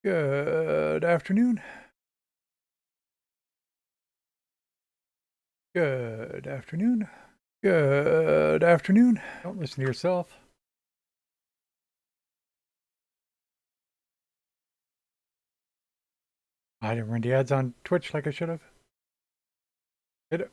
Good afternoon. Good afternoon. Good afternoon. Don't listen to yourself. I didn't run the ads on Twitch like I should have. Did it?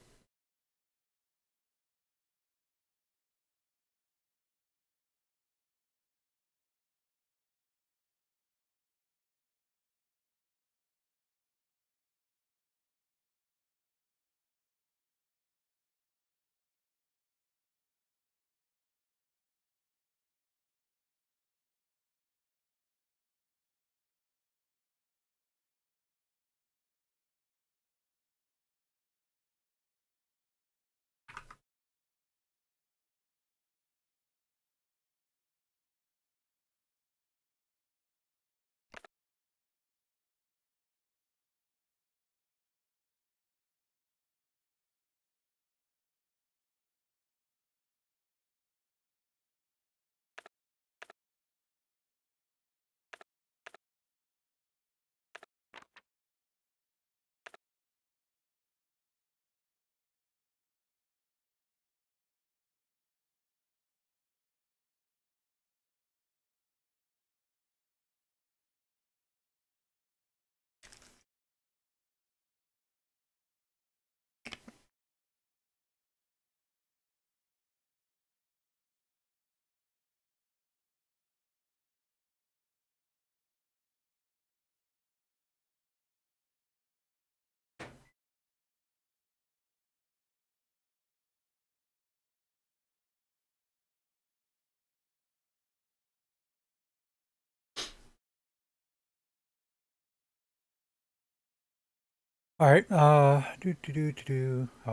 All right. Oh,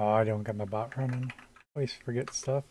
I don't got my bot running. Always forget stuff.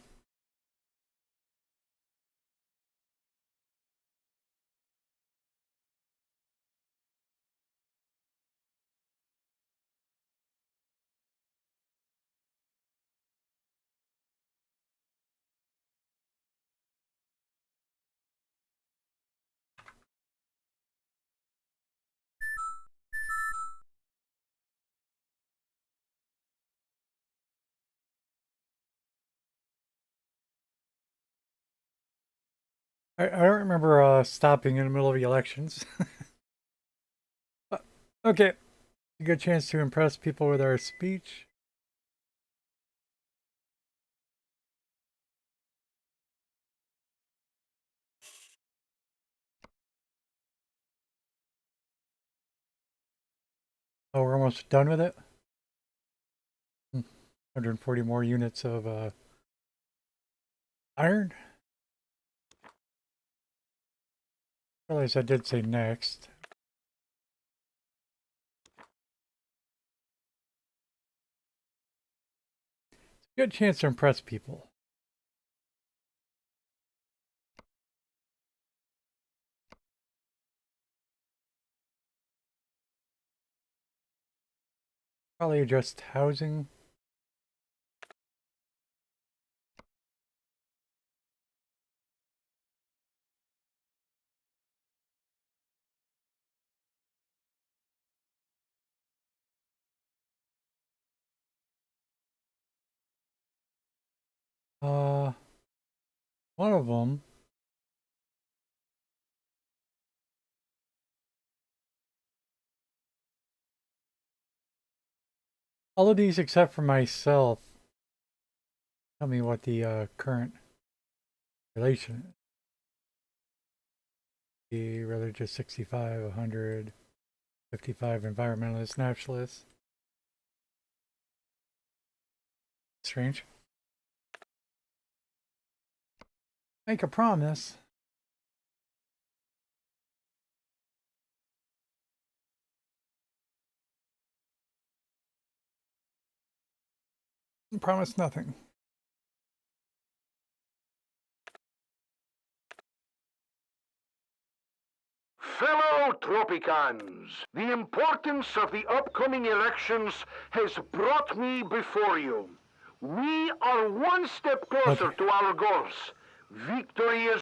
I don't remember stopping in the middle of the elections. Okay. A good chance to impress people with our speech. Oh, we're almost done with it. 140 more units of iron. Realize I did say next. Good chance to impress people. Probably just housing. Uh, One of them. All of these except for myself. Tell me what the current relation is. The religious 65, 100, 55 environmentalist, naturalist. Strange. Make a promise. Promise nothing. Fellow Tropicans, the importance of the upcoming elections has brought me before you. We are one step closer to our goals. Victory is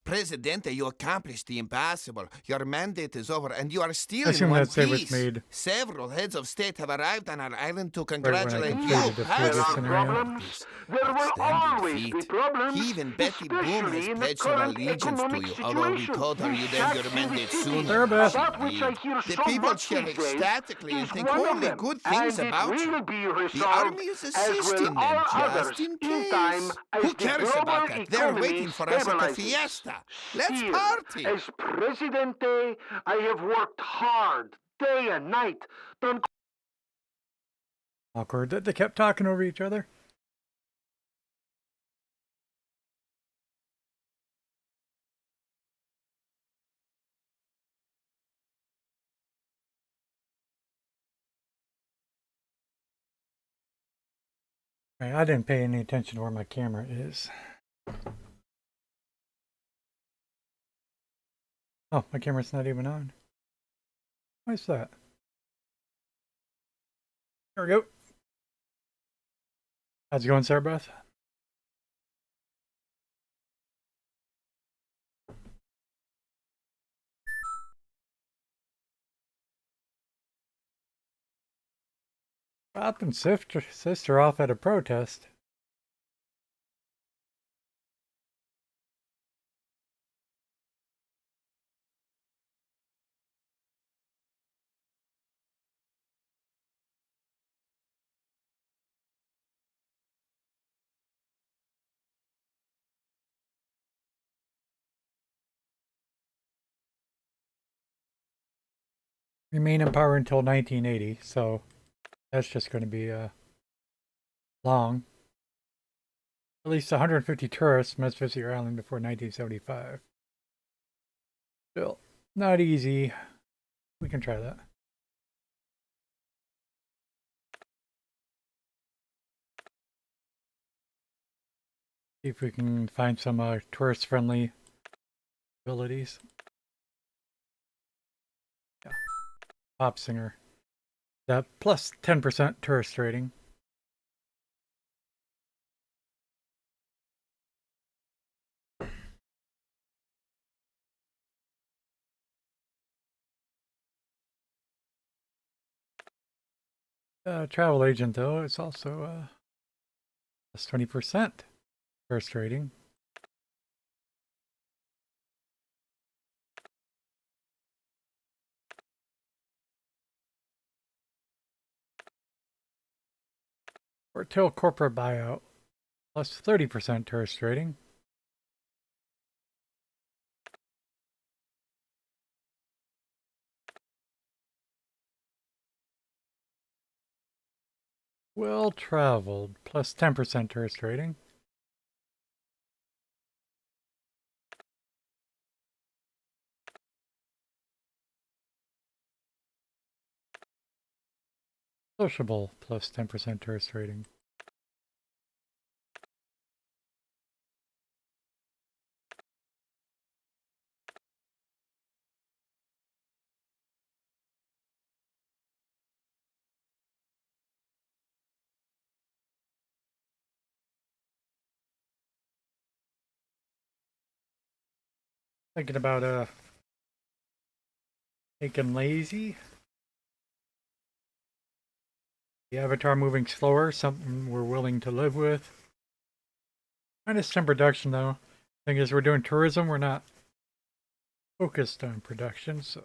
Presidente, you accomplished the impossible. Your mandate is over, and you are still I in assume one that save was piece. made Several heads of state have arrived on our island to right when I congratulate completed you. the There previous are scenario. problems. There will Outstanding always be feat. problems, Even Betty Boom has especially in the pledged her current allegiance to economic you, although we situation. told her The you'd end your tax in the mandate city, sooner Sarah than Beth. she about which I did. hear The so people much cheer these days, ecstatically and is think one of only them, good things and it about you. will be The resolved, army is as will assisting them all others, just in in time case. as Who the cares global about that? They're economy waiting for us at the stabilizes. fiesta. Let's Still, party. as Presidente, I have worked hard, day and night, done Awkward that they kept talking over each other. Right, I didn't pay any attention to where my camera is. Oh, my camera's not even on. Why is that? There we go. How's it going, Sarah Beth? Pop and sister off at a protest. Remain in power until 1980, so that's just going to be long. At least 150 tourists must visit your island before 1975. Still, not easy. We can try that. See if we can find some tourist-friendly abilities. Yeah. Pop singer. That plus 10% tourist rating. Travel agent though, it's also plus 20% tourist rating. Or till corporate buyout, plus 30% tourist rating. Well traveled, plus 10% tourist rating. Sociable, plus 10% tourist rating. Thinking about taking lazy. The avatar moving slower, something we're willing to live with. Minus some production though. Thing is, we're doing tourism, we're not focused on production, so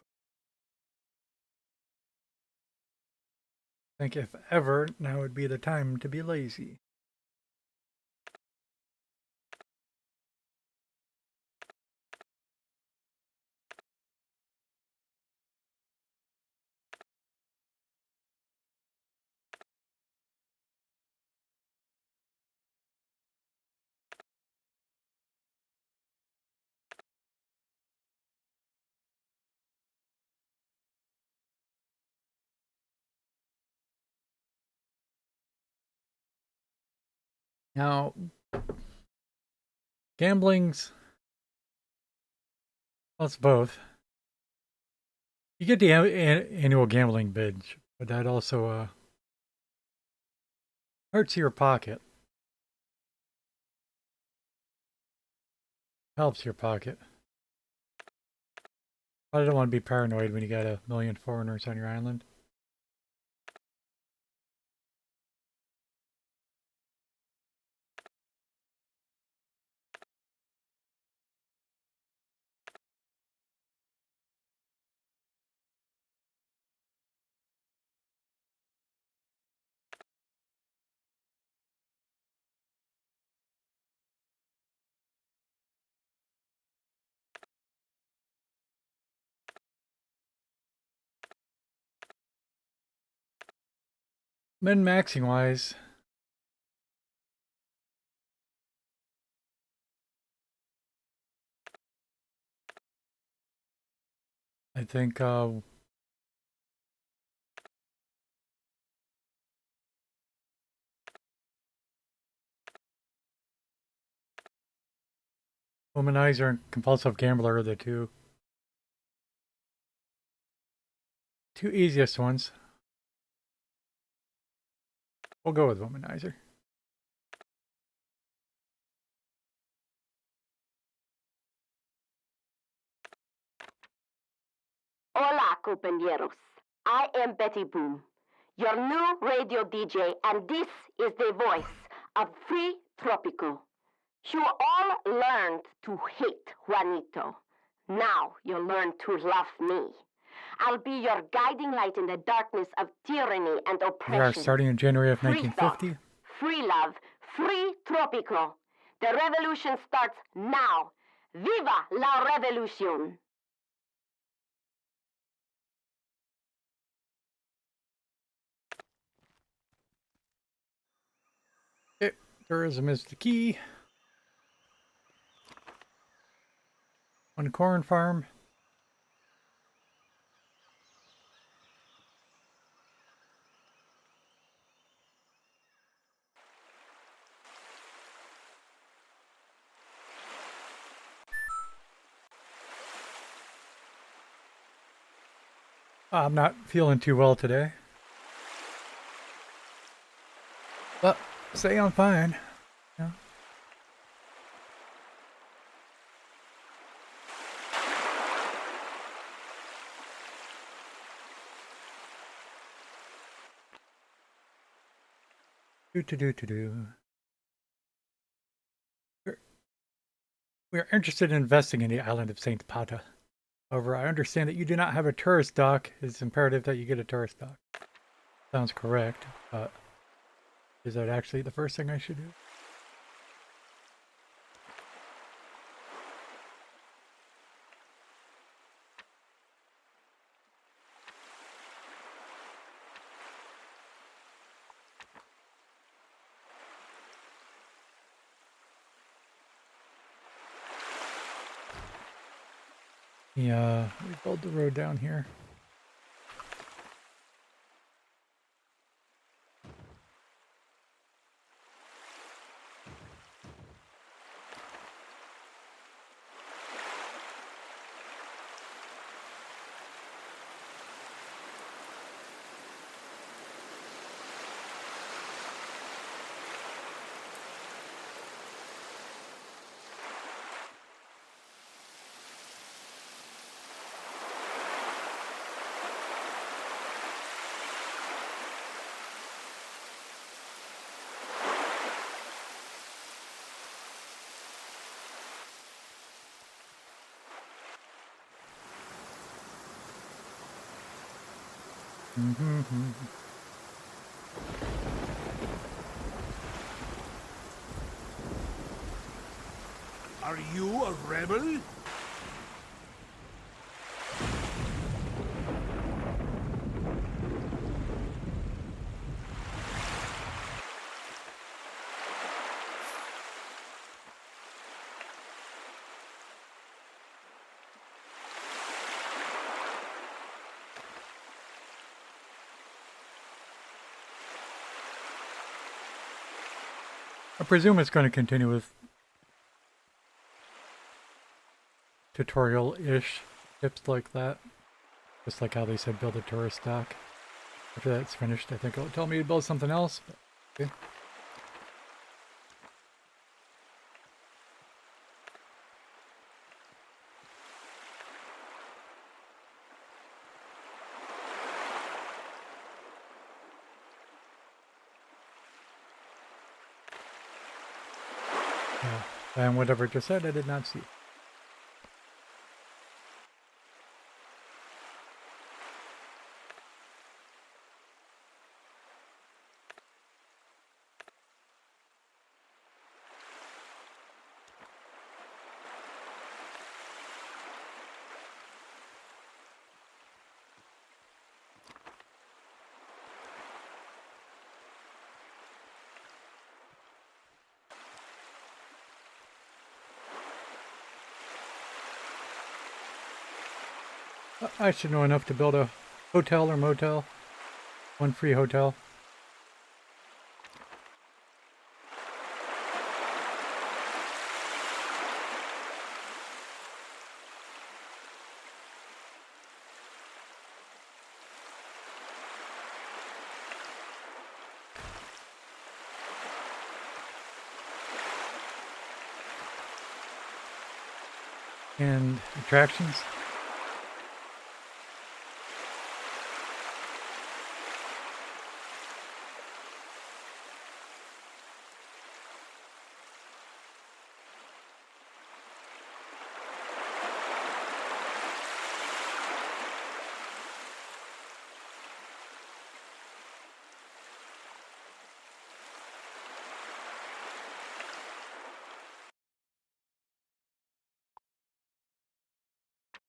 I think if ever, now would be the time to be lazy. Now, gambling's, well, it's both. You get the annual gambling binge, but that also hurts your pocket. Helps your pocket. I don't want to be paranoid when you got 1,000,000 foreigners on your island. Min-maxing wise, I think womanizer and compulsive gambler are the two easiest ones. We'll go with womanizer. Hola, compañeros. I am Betty Boom, your new radio DJ, and this is the voice of Free Tropico. You all learned to hate Juanito. Now you learn to love me. I'll be your guiding light in the darkness of tyranny and We are oppression. starting in January of Free thought, 1950. free love, free Tropico. The revolution starts now. Viva la revolution! Okay, tourism is the key. One corn farm. I'm not feeling too well today. But say I'm fine. Yeah. Do. We're interested in investing in the island of Saint Pata. However, I understand that you do not have a tourist dock. It's imperative that you get a tourist dock. Sounds correct, but is that actually the first thing I should do? Yeah, we build the road down here. Are you a rebel? I presume it's going to continue with tutorial-ish tips like that. Just like how they said build a tourist dock. After that's finished, I think it'll tell me to build something else. But, okay. And whatever it just said, I did not see. I should know enough to build a hotel or motel. One free hotel. And attractions.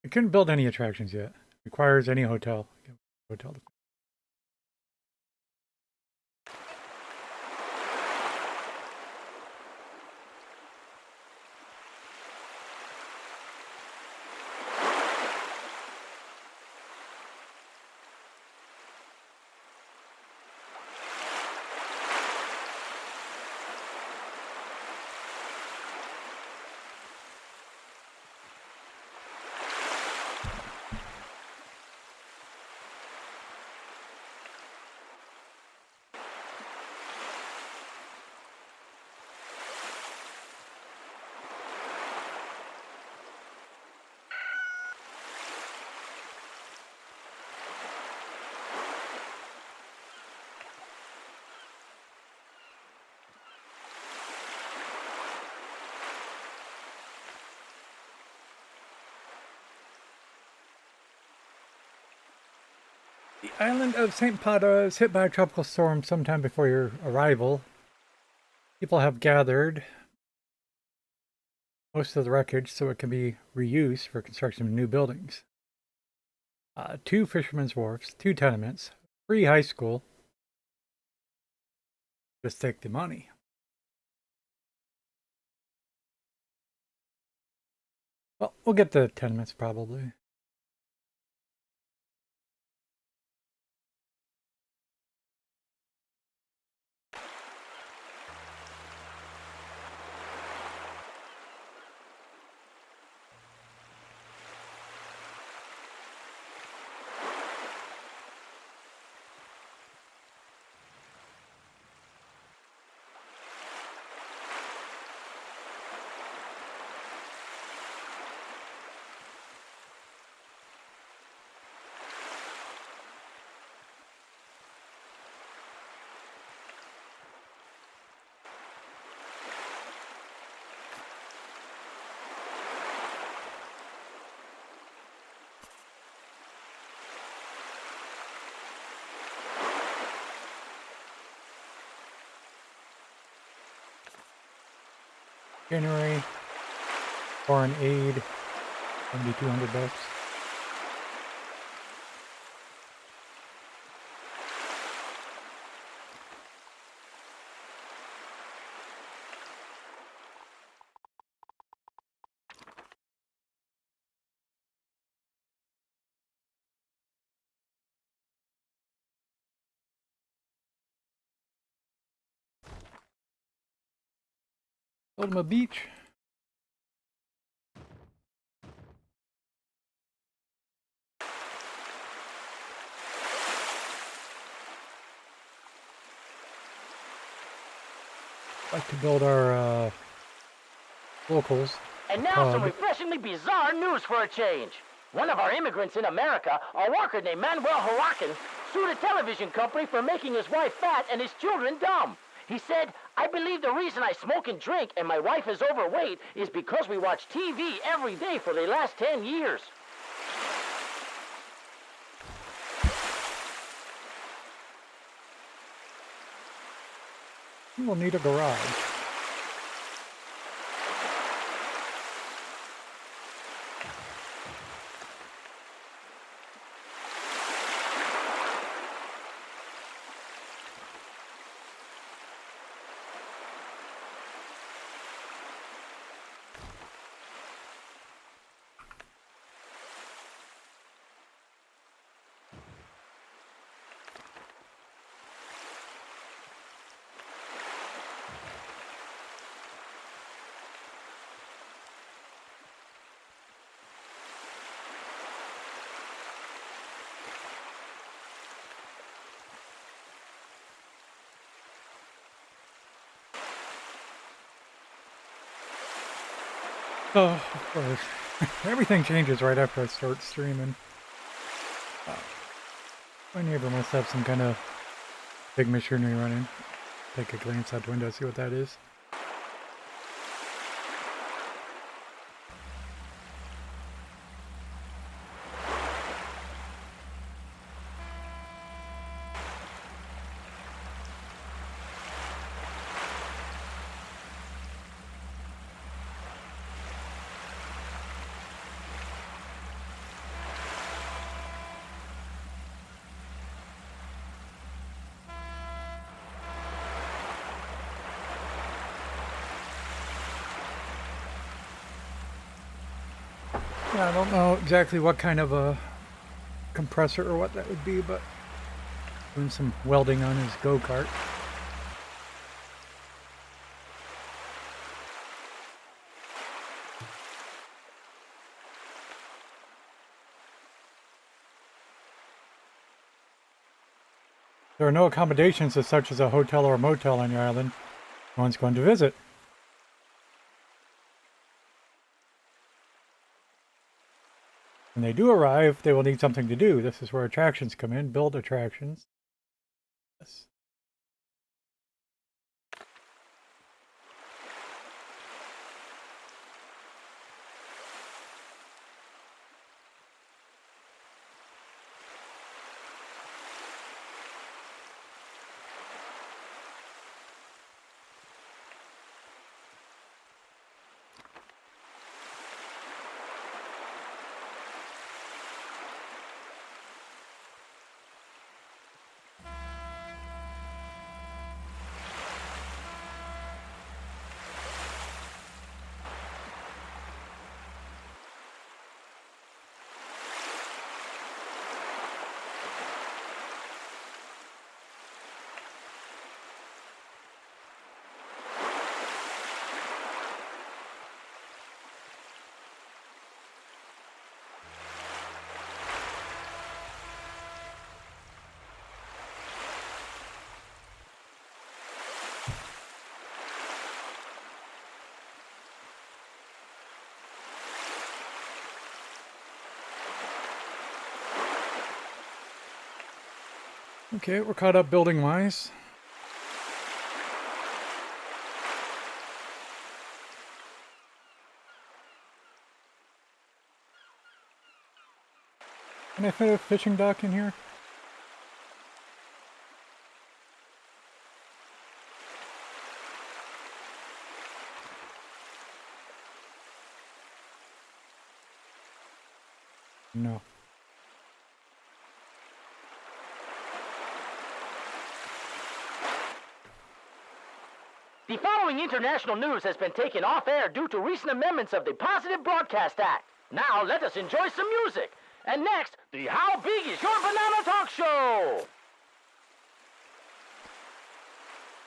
I couldn't build any attractions yet. Requires any hotel. Hotel. The island of St. Pada is hit by a tropical storm sometime before your arrival. People have gathered most of the wreckage so it can be reused for construction of new buildings. 2 fishermen's wharfs, 2 tenements, free high school. Just take the money. Well, we'll get the tenements probably. January, foreign aid, $7,200. Build them a beach. Like to build our locals. And now some refreshingly bizarre news for a change. One of our immigrants in America, a worker named Manuel Huracan, sued a television company for making his wife fat and his children dumb. He said, I believe the reason I smoke and drink and my wife is overweight is because we watch TV every day for the last 10 years. You will need a garage. Oh, of course. Everything changes right after I start streaming. My neighbor must have some kind of big machinery running. Take a glance out the window, see what that is. Yeah, I don't know exactly what kind of a compressor or what that would be, but doing some welding on his go-kart. There are no accommodations as such as a hotel or a motel on your island. No one's going to visit. When they do arrive, they will need something to do. This is where attractions come in. Build attractions. Yes. Okay, we're caught up building-wise. Can I fit a fishing dock in here? No. The following international news has been taken off air due to recent amendments of the Positive Broadcast Act. Now let us enjoy some music. And next, the How Big Is Your Banana Talk Show!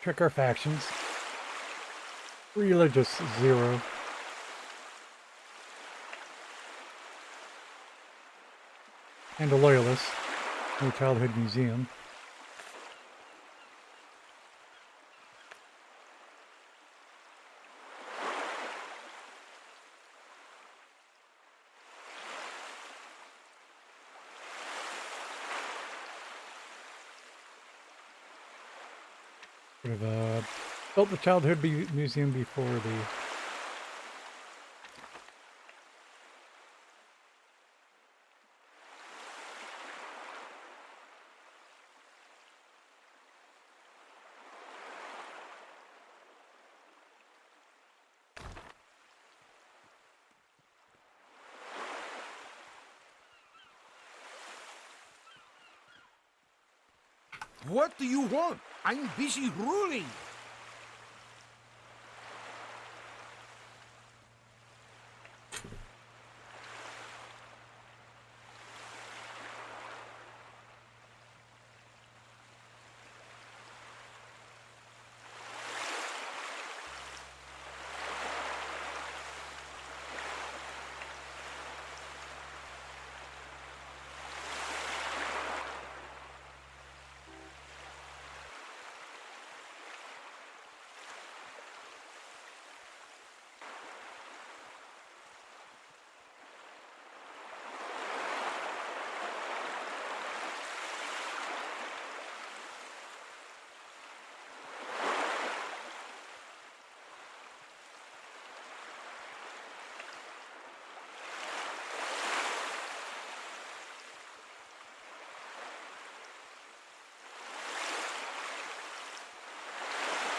Check our factions. Religious, 0. And a loyalist. No childhood museum. Sort of a Built the childhood museum before the. What do you want? I'm busy ruling.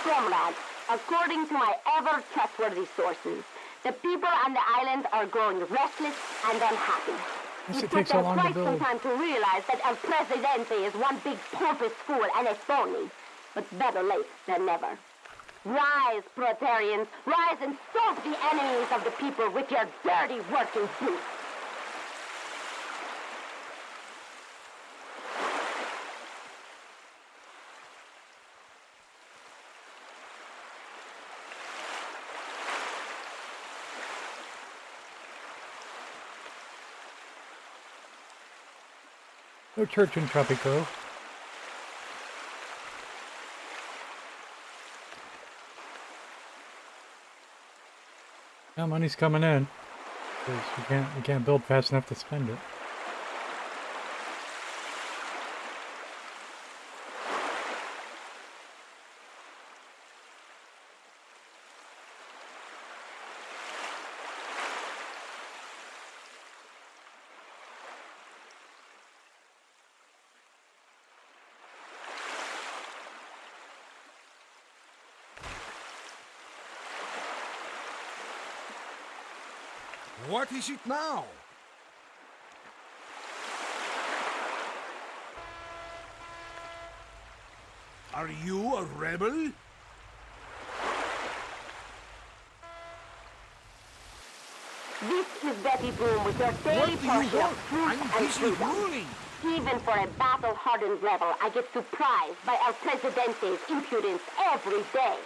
Comrades, according to my ever-trustworthy sources, the people on the island are growing restless and unhappy. Guess It it took takes so them long to quite some build. time to realize that El Presidente is one big pompous fool and a phony. But better late than never. Rise, proletarians, rise and stomp the enemies of the people with your dirty working boots. No church in Tropico. Now money's coming in. 'Cause you can't build fast enough to spend it. What is it now? Are you a rebel? This is Betty Boom with your daily What do you portion of want? fruit I'm and busy freedom. ruling. Even for a battle-hardened rebel, I get surprised by El Presidente's impudence every day.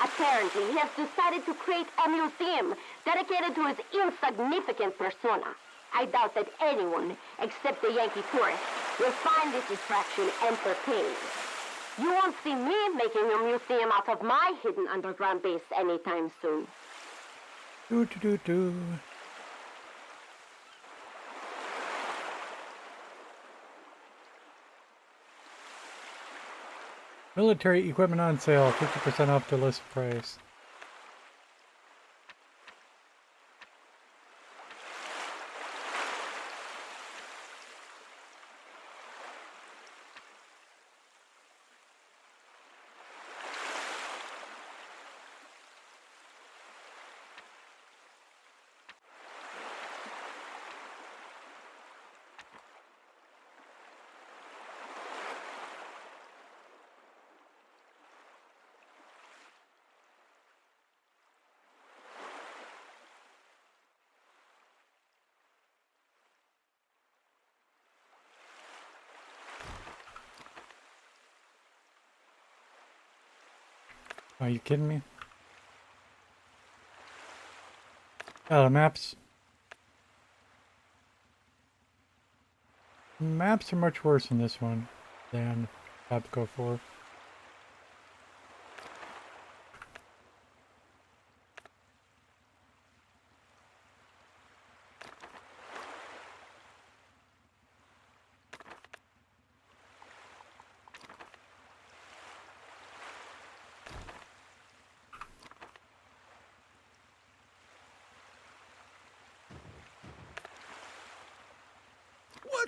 Apparently, he has decided to create a museum dedicated to his insignificant persona. I doubt that anyone, except the Yankee tourists, will find this distraction entertaining. You won't see me making a museum out of my hidden underground base anytime soon. Do do do do. Military equipment on sale, 50% off the list price. Are you kidding me? The maps. Maps are much worse in this one than Tropico 4.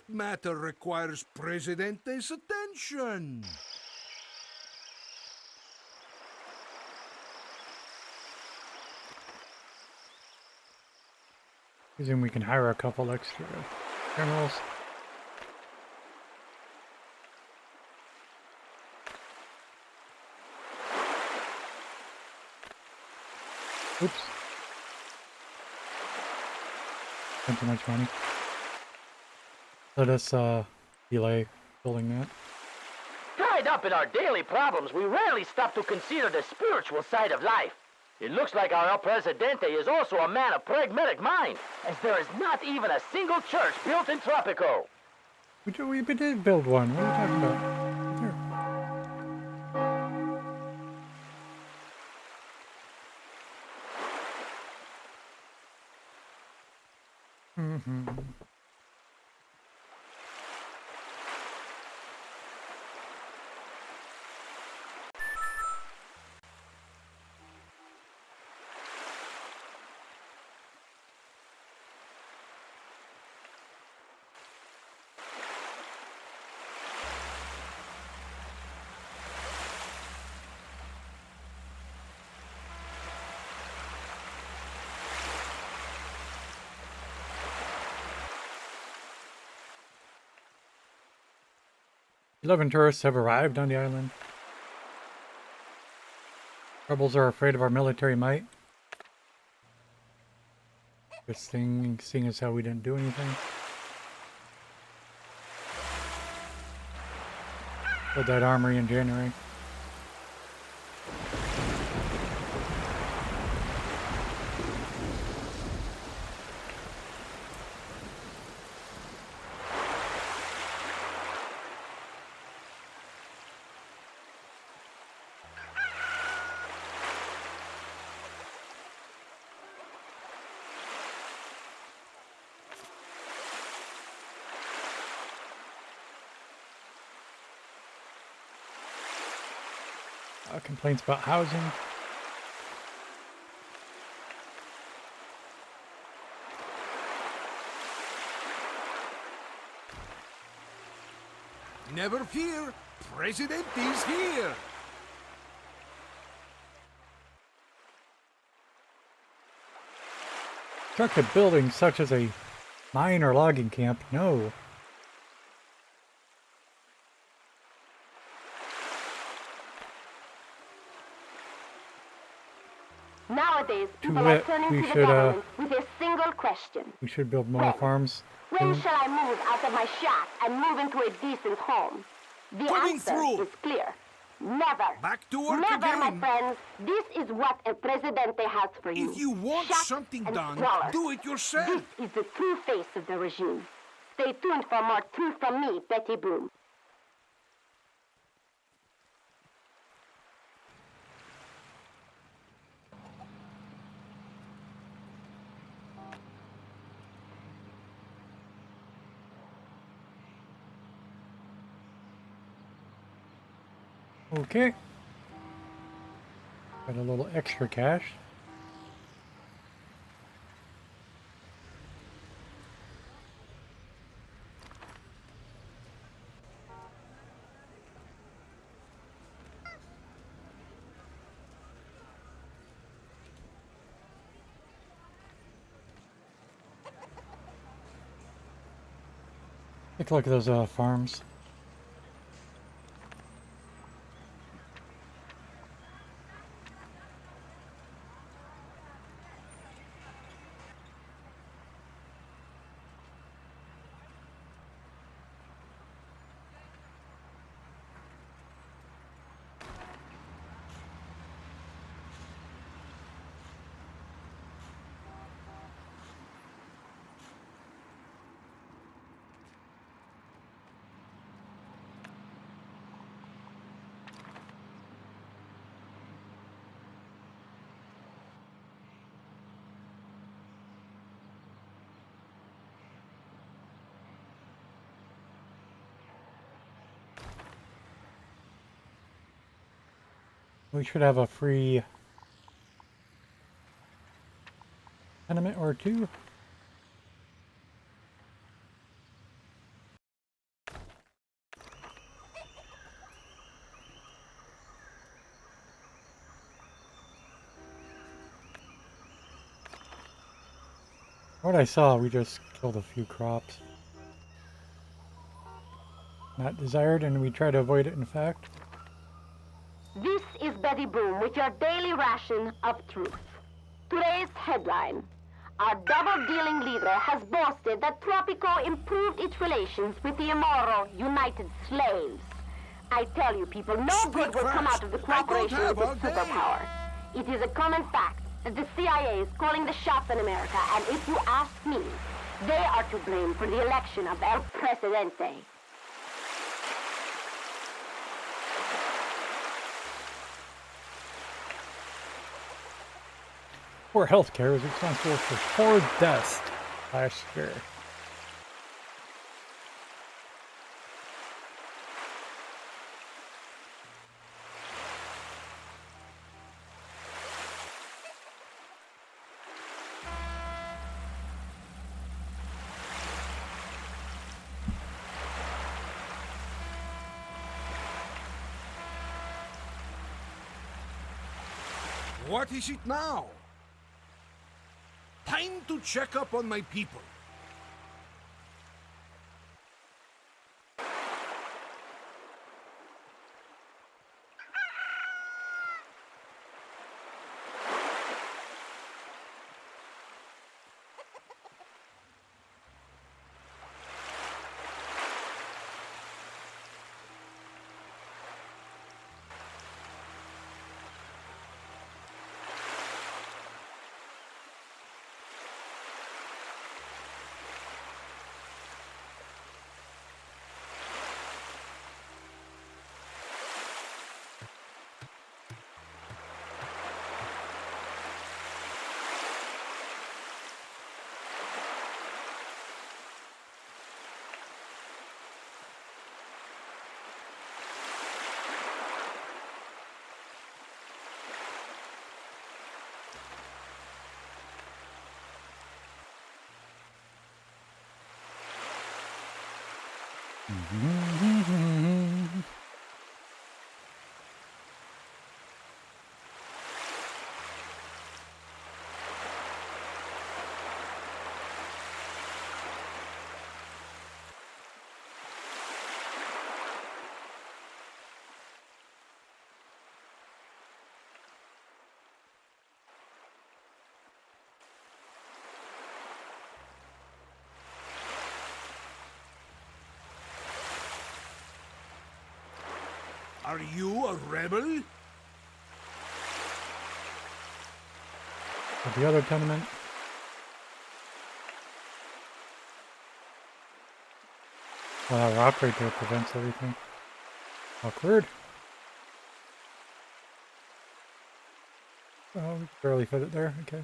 That matter requires Presidente's attention. Presume we can hire a couple extra generals. Oops. Spent too much money. Let us delay building that. Tied up in our daily problems, we rarely stop to consider the spiritual side of life. It looks like our El Presidente is also a man of pragmatic mind, as there is not even a single church built in Tropico. We did build one. What are you talking about? Here. Mm-hmm. "11 tourists have arrived on the island. Rebels are afraid of our military might. This thing, seeing as how we didn't do anything. Built that armory in January. Complaints about housing. Never fear, President is here. Construct a building such as a mine or logging camp. No. Nowadays, To people are wit, turning we to the should, government with a single question. We should build more farms. When soon. shall I move out of my shack and move into a decent home? The Coming answer through. is clear. Never. Back to work Never, again. my friends. This is what El Presidente has for you. If you want Shacks something and done, squalor. do it yourself. This is the true face of the regime. Stay tuned for more truth from me, Betty Boom. Okay. Got a little extra cash. Take a look at those farms. We should have a free tenement or two. What I saw, we just killed a few crops. Not desired, and we try to avoid it, in fact. This is Betty Boom with your daily ration of truth. Today's headline. Our double-dealing leader has boasted that Tropico improved its relations with the immoral United Slaves. I tell you people, no good will come out of the cooperation with this superpower. It is a common fact that the CIA is calling the shots in America, and if you ask me, they are to blame for the election of El Presidente. Poor healthcare was responsible for 4 deaths last year. What is it now? Time to check up on my people. Are you a rebel? At the other tenement. Well, that rock right there prevents everything. Awkward. Oh, we barely fit it there. Okay.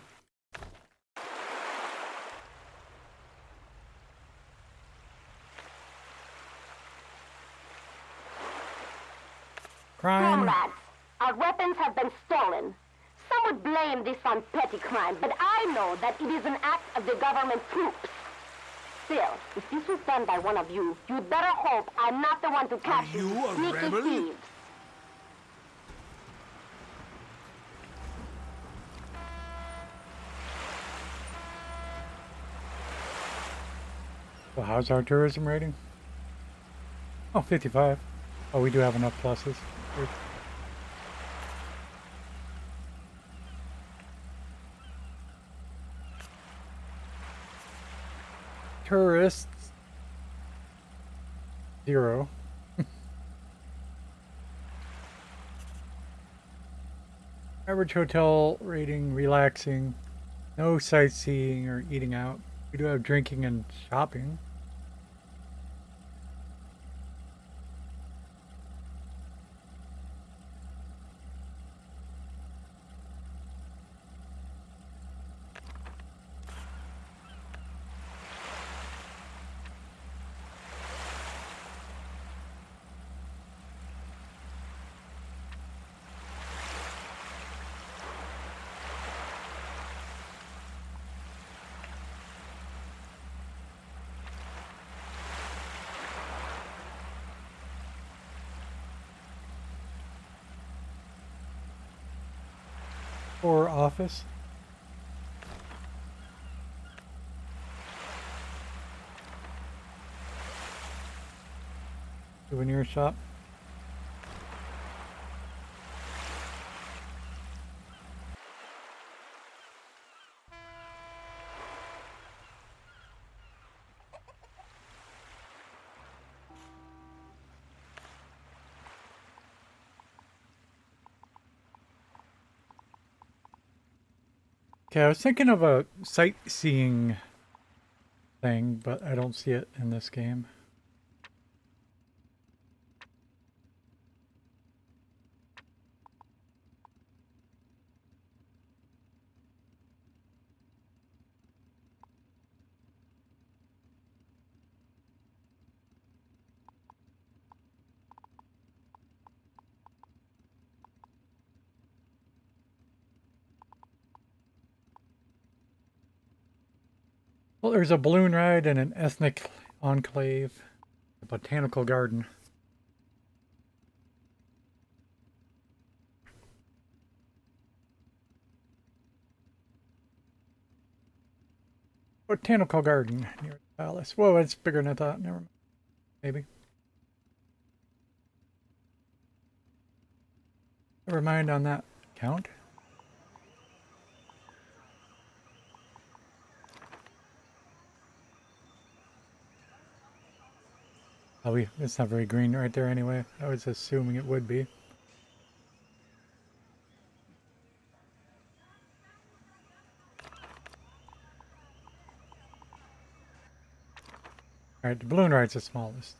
Crime. Comrades, our weapons have been stolen. Some would blame this on petty crime, but I know that it is an act of the government troops. Still, if this was done by one of you, you'd better hope I'm not the one to catch you a sneaky rebel? thieves. So how's our tourism rating? Oh, 55. Oh, we do have enough pluses. Good. Tourists. 0. Average hotel rating, relaxing. No sightseeing or eating out. We do have drinking and shopping. Or office. Souvenir shop. Okay, I was thinking of a sightseeing thing, but I don't see it in this game. Well, there's a balloon ride and an ethnic enclave, a botanical garden. Botanical garden near the palace. Whoa, it's bigger than I thought. Never mind. Maybe. Never mind on that count. Oh, it's not very green right there anyway. I was assuming it would be. Alright, the balloon ride's the smallest.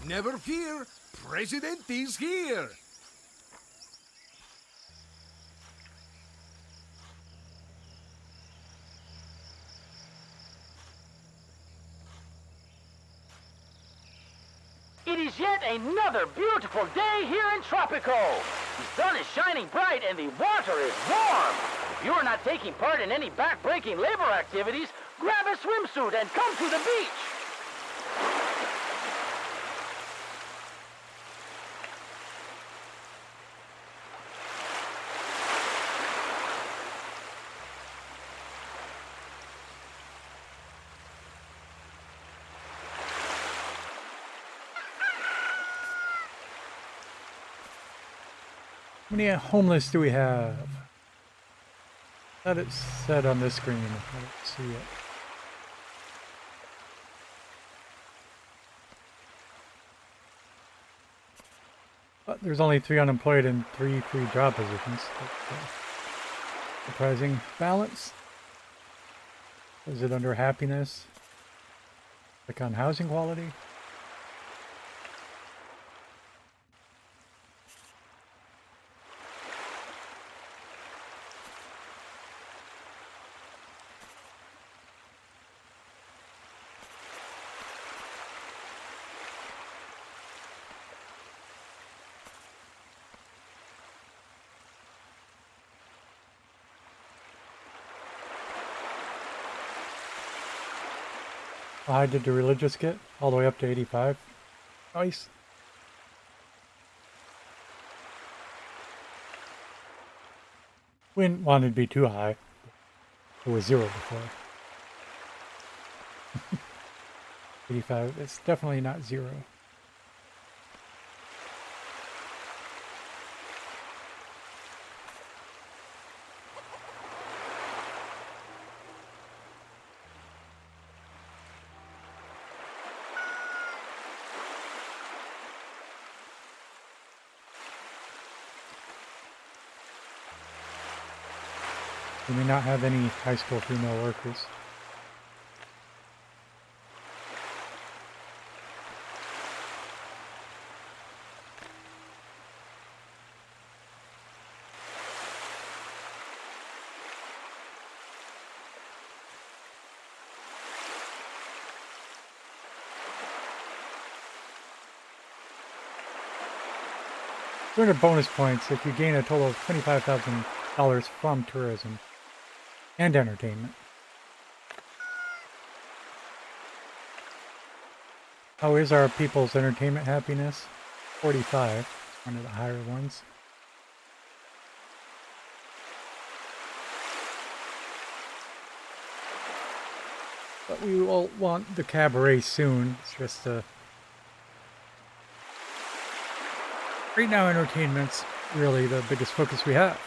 Never fear, President is here. It is yet another beautiful day here in Tropico. The sun is shining bright and the water is warm. If you are not taking part in any back-breaking labor activities, grab a swimsuit and come to the beach. How many homeless do we have? Thought it said on this screen. I don't see it. But there's only 3 unemployed and 3 free job positions. That's surprising balance. Is it under happiness? Click on housing quality. How high did the religious get? All the way up to 85. Nice. We didn't want it to be too high. It was 0 before. 85. It's definitely not 0. We may not have any high school female workers. 200 bonus points if you gain a total of $25,000 from tourism and entertainment. How is our people's entertainment happiness? 45, one of the higher ones. But we will want the cabaret soon. It's just right now entertainment's really the biggest focus we have.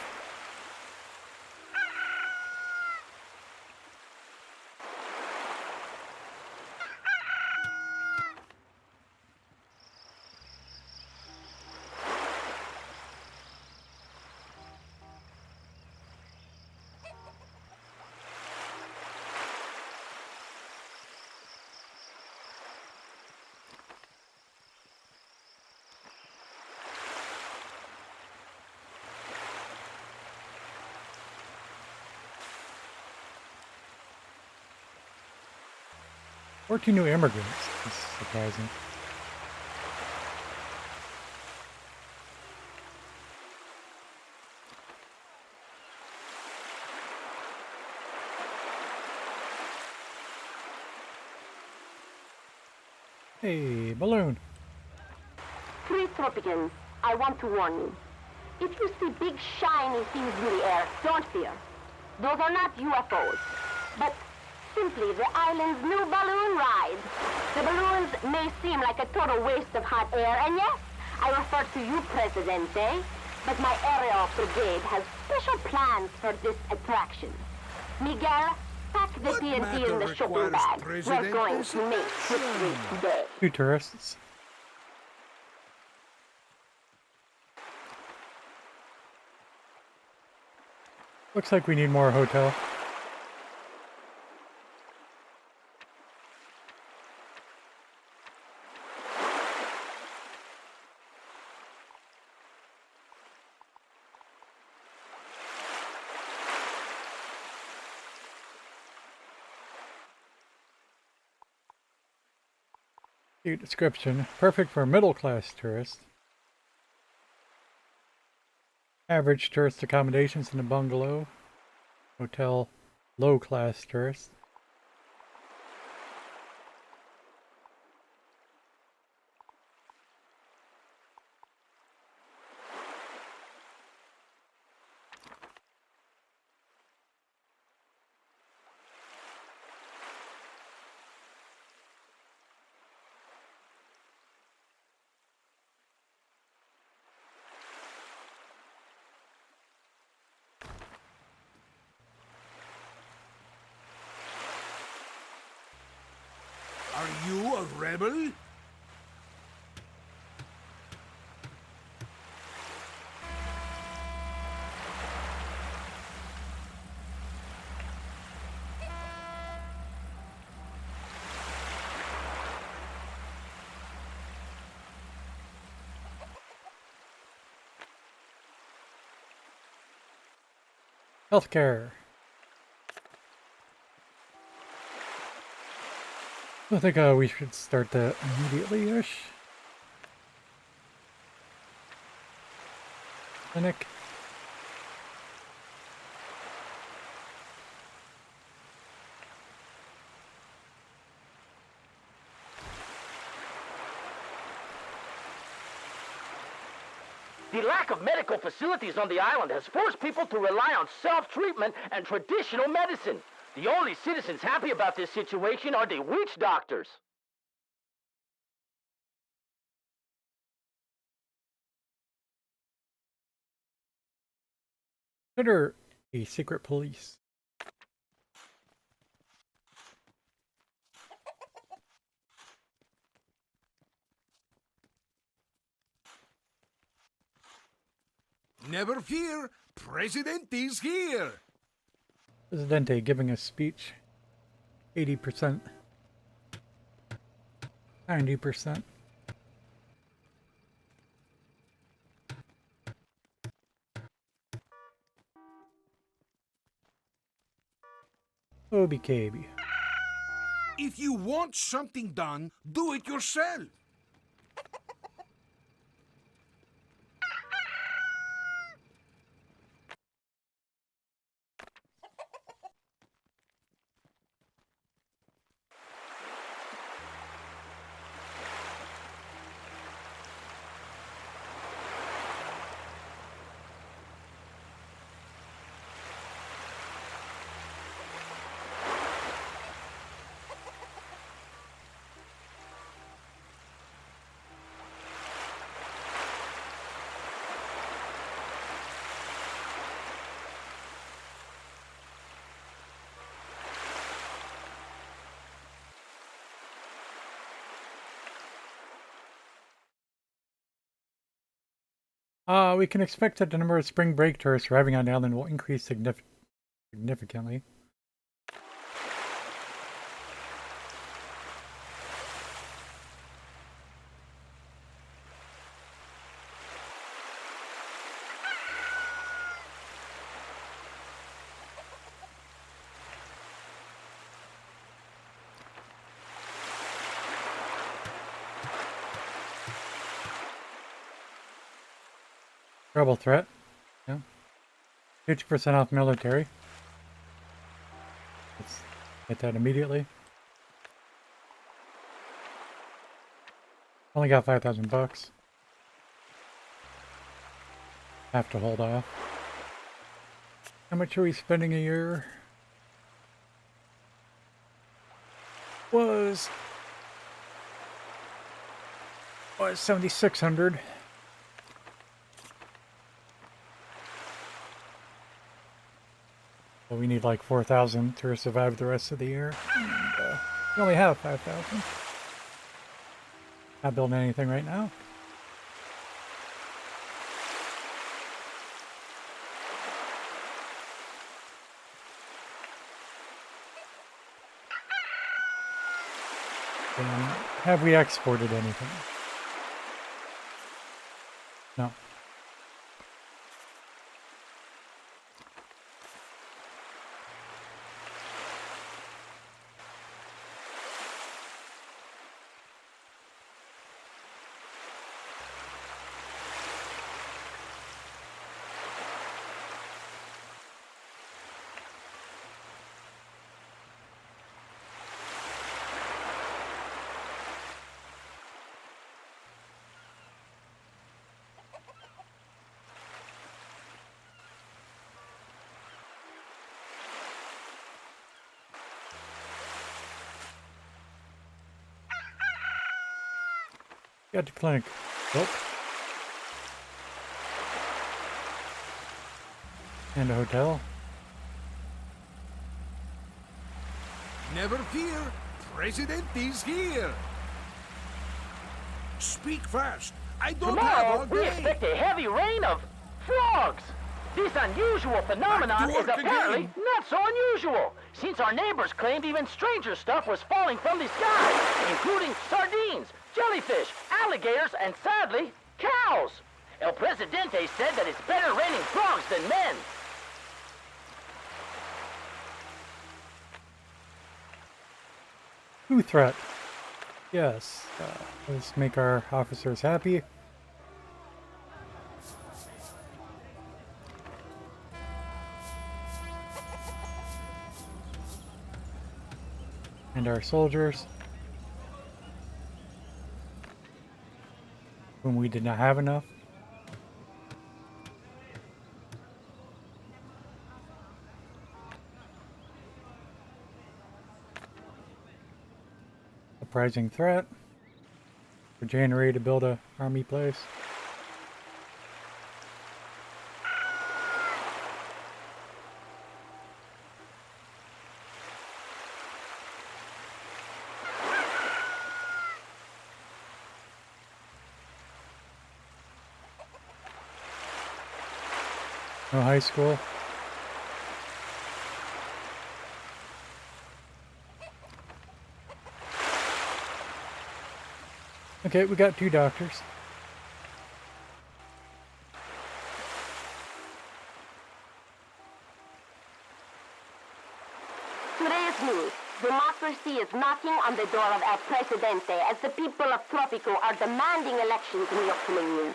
Fourteen new immigrants. That's surprising. Hey, balloon. Free Tropicans, I want to warn you. If you see big shiny things in the air, don't fear. Those are not UFOs, but simply the island's new balloon ride. The balloons may seem like a total waste of hot air, and yes, I refer to you, Presidente, but my aerial brigade has special plans for this attraction. Miguel, pack the What TNT in matter the shopping requires bag. We're Presidente going to make history today. 2 tourists. Looks like we need more hotel. Cute description. Perfect for middle-class tourists. Average tourist accommodations in a bungalow. Hotel, low-class tourist. Are you a rebel? Healthcare. I think we should start that immediately-ish. Clinic. The lack of medical facilities on the island has forced people to rely on self-treatment and traditional medicine. The only citizens happy about this situation are the witch doctors. Consider a secret police. Never fear, President is here. Presidente giving a speech. 80%. 90%. Obi Kaby. If you want something done, do it yourself. We can expect that the number of spring break tourists arriving on the island will increase significantly. Rebel threat. Yeah. 50% off military. Let's get that immediately. Only got 5,000 bucks. Have to hold off. How much are we spending a year? Was 7,600. Well, we need like 4,000 to survive the rest of the year. And, we only have 5,000. Not building anything right now. And have we exported anything? No. Got the clinic. Oh. And a hotel. Never fear, President is here. Speak fast. I don't have all Tomorrow, we day. expect a heavy rain of frogs. This unusual phenomenon Back to is work apparently again. not so unusual, since our neighbors claimed even stranger stuff was falling from the sky, including sardines, jellyfish, alligators, and sadly, cows. El Presidente said that it's better raining frogs than men. Who threat? Yes. Let's make our officers happy. And our soldiers, whom we did not have enough. Surprising threat for January to build a army place. No high school. Okay, we got 2 doctors. Today's news. Democracy is knocking on the door of El Presidente as the people of Tropico are demanding elections in the upcoming year.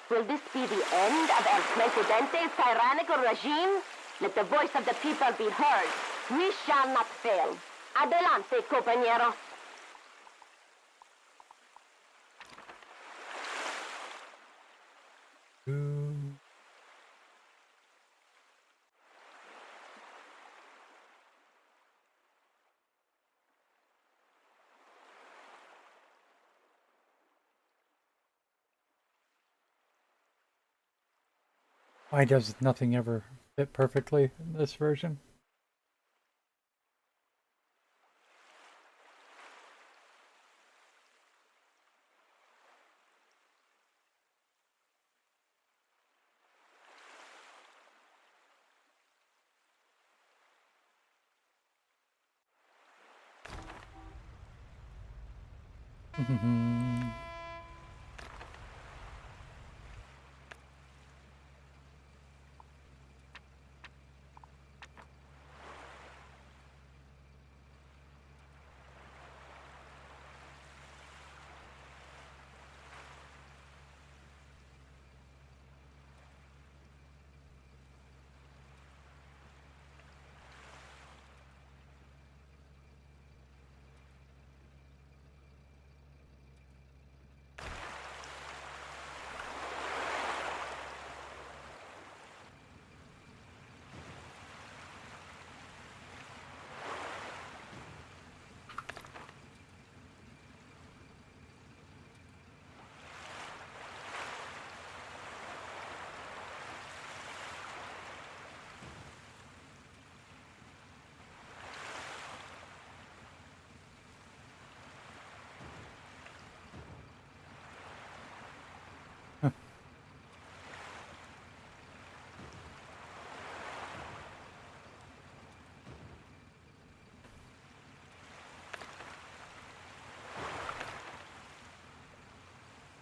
Will this be the end of El Presidente's tyrannical regime? Let the voice of the people be heard. We shall not fail. Adelante, compañeros. Why does nothing ever fit perfectly in this version?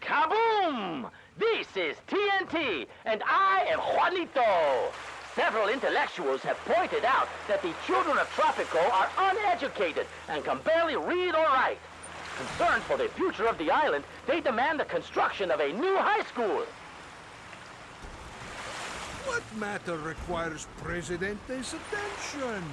Kaboom! This is TNT, and I am Juanito. Several intellectuals have pointed out that the children of Tropico are uneducated and can barely read or write. Concerned for the future of the island, they demand the construction of a new high school. What matter requires Presidente's attention?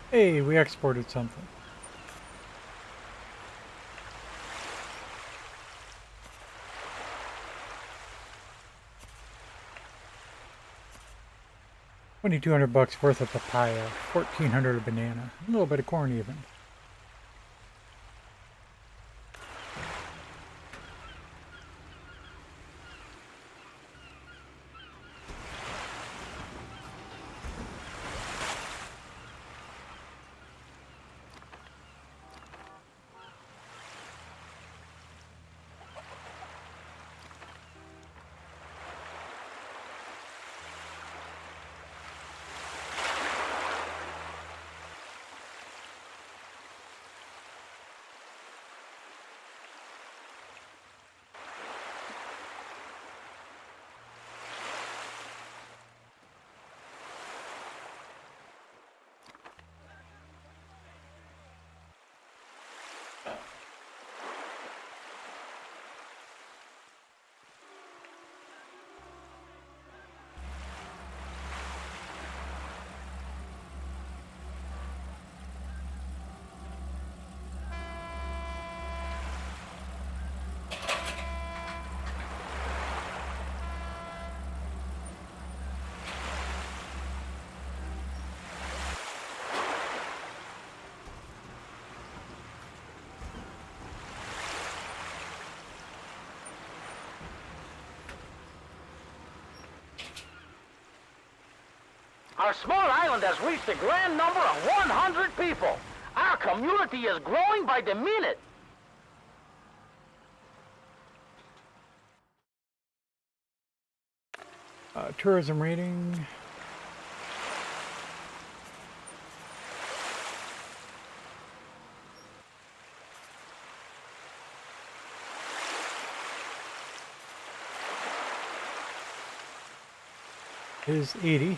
Hey, we exported something. $2,200 worth of papaya, 1,400 of banana, a little bit of corn even. Our small island has reached a grand number of 100 people. Our community is growing by the minute. Tourism rating. Is 80.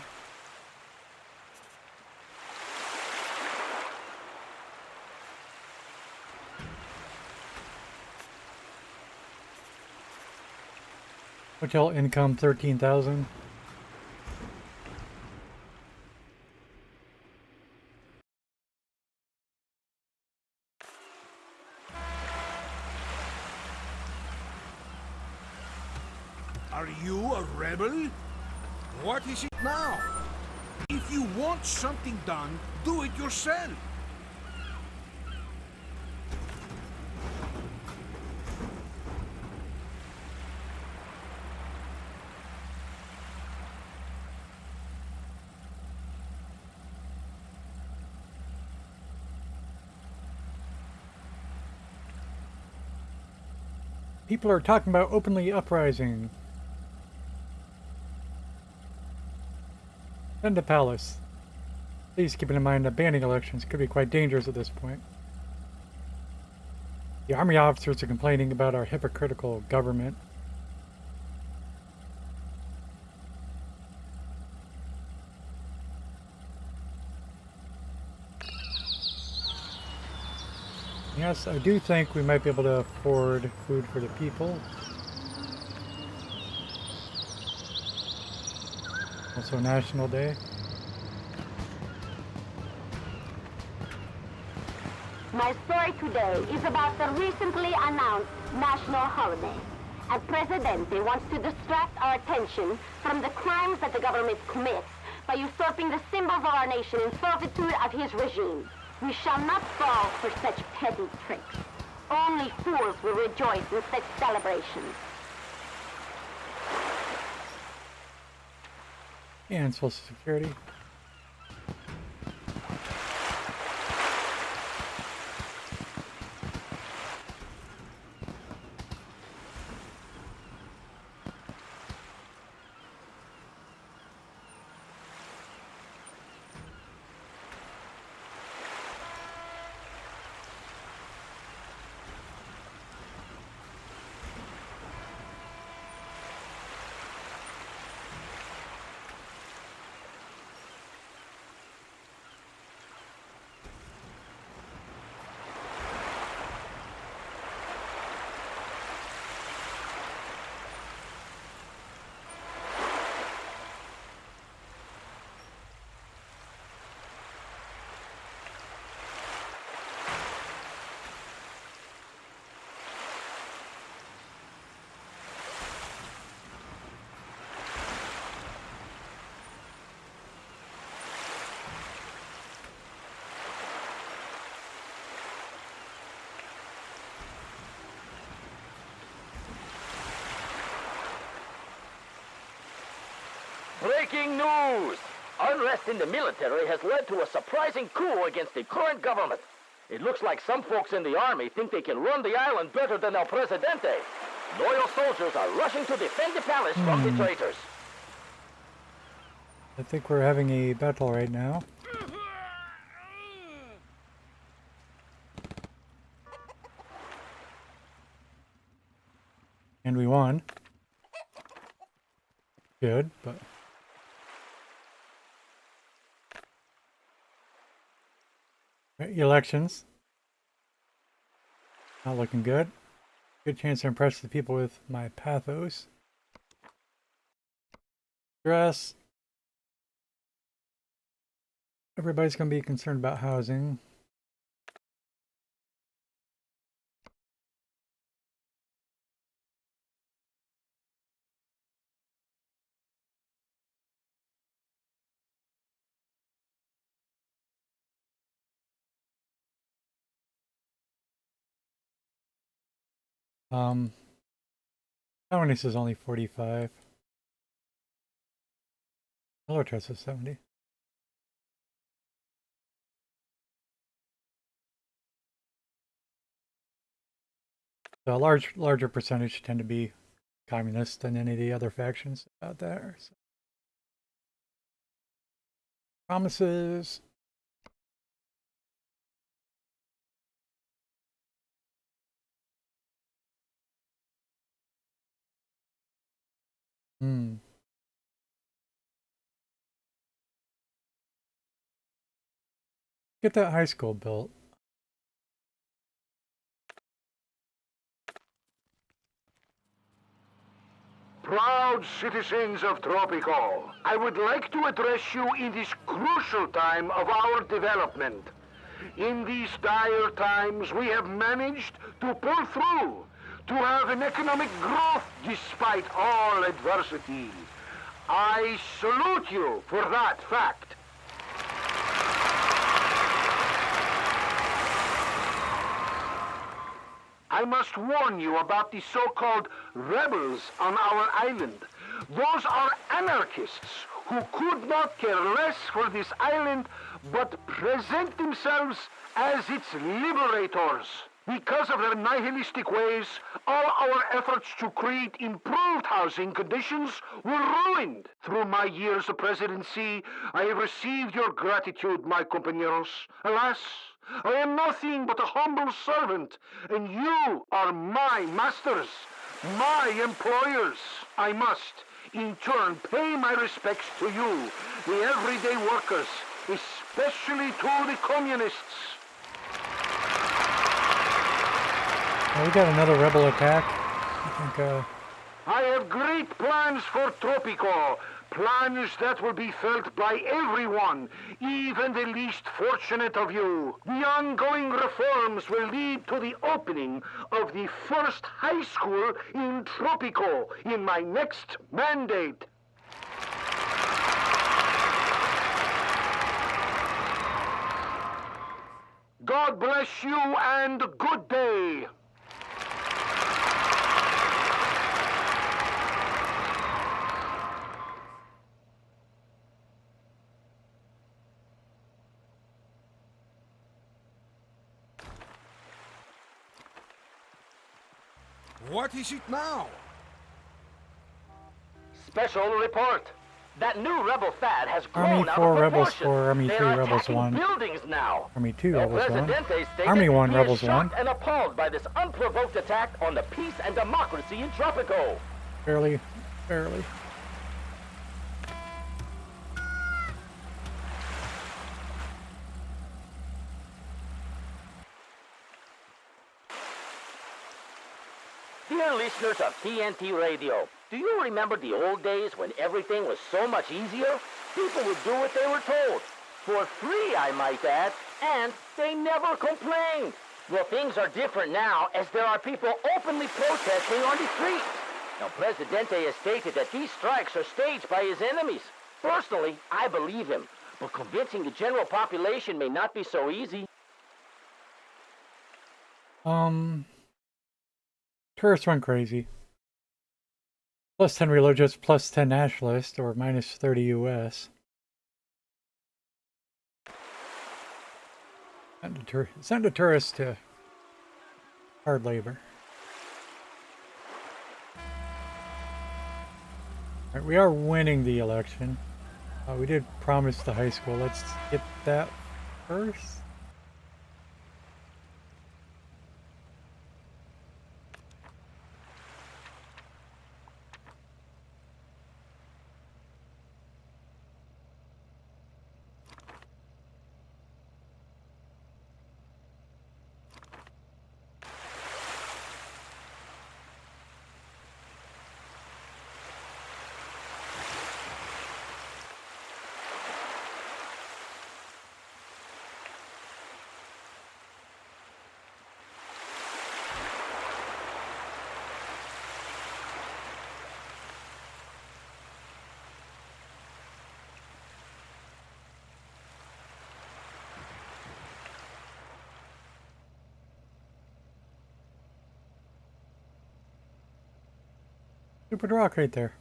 Hotel income 13,000. Are you a rebel? What is it now? If you want something done, do it yourself. People are talking about openly uprising. Send to palace. Please keep in mind that banning elections could be quite dangerous at this point. The army officers are complaining about our hypocritical government. Yes, I do think we might be able to afford food for the people. Also National Day. My story today is about the recently announced national holiday. And Presidente wants to distract our attention from the crimes that the government commits by usurping the symbols of our nation in servitude of his regime. We shall not fall for such petty tricks. Only fools will rejoice in such celebrations. And Social Security. Breaking news! Unrest in the military has led to a surprising coup against the current government. It looks like some folks in the army think they can run the island better than El Presidente. Loyal soldiers are rushing to defend the palace from the traitors. I think we're having a battle right now. And we won. Good, but... Elections. Not looking good. Good chance to impress the people with my pathos. Stress. Everybody's going to be concerned about housing. Toughness is only 45. Color trust is 70. So a larger percentage tend to be communist than any of the other factions out there. So. Promises. Get that high school built. Proud citizens of Tropico, I would like to address you in this crucial time of our development. In these dire times, we have managed to pull through, to have an economic growth despite all adversity. I salute you for that fact. I must warn you about the so-called rebels on our island. Those are anarchists who could not care less for this island but present themselves as its liberators. Because of their nihilistic ways, all our efforts to create improved housing conditions were ruined. Through my years of presidency, I have received your gratitude, my compañeros. Alas, I am nothing but a humble servant, and you are my masters, my employers. I must, in turn, pay my respects to you, the everyday workers, especially to the communists. We got another rebel attack. I think, I have great plans for Tropico. Plans that will be felt by everyone, even the least fortunate of you. The ongoing reforms will lead to the opening of the first high school in Tropico in my next mandate. God bless you and good day. What is it now? Special report. That new rebel fad has Army grown out 4 of Rebels proportion. 4, Army They're 3 Rebels attacking 1. buildings now. Army 2 El Rebels 1. Presidente stated Army 1 he Rebels is shocked 1. and appalled by this unprovoked attack on the peace and democracy in Tropico. Barely. Dear listeners of TNT Radio, do you remember the old days when everything was so much easier? People would do what they were told. For free, I might add. And they never complained. Well, things are different now, as there are people openly protesting on the streets. Now, Presidente has stated that these strikes are staged by his enemies. Personally, I believe him. But convincing the general population may not be so easy. Tourists went crazy. Plus 10 religious, plus 10 nationalist, or minus 30 US. Send a tourist to hard labor. All right, we are winning the election. We did promise the high school. Let's get that first. Stupid rock right there.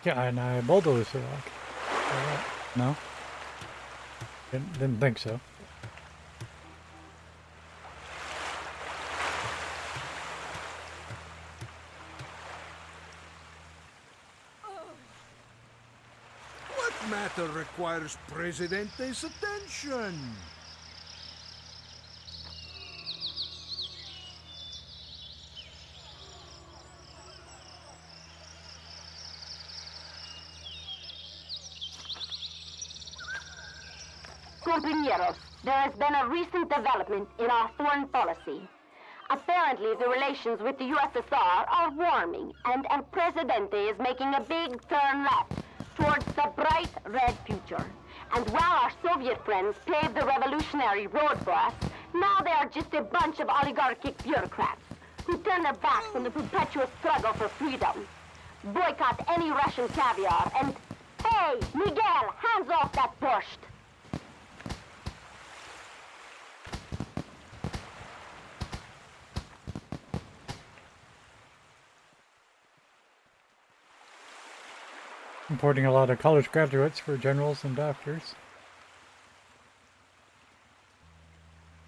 Yeah, and I bulldozed the rock. No? Didn't think so. What matter requires Presidente's attention? Compañeros, there has been a recent development in our foreign policy. Apparently, the relations with the USSR are warming, and El Presidente is making a big turn left towards the bright red future. And while our Soviet friends paved the revolutionary road for us, now they are just a bunch of oligarchic bureaucrats who turn their backs on the perpetual struggle for freedom. Boycott any Russian caviar, and hey, Miguel, hands off that borscht. Importing a lot of college graduates for generals and doctors.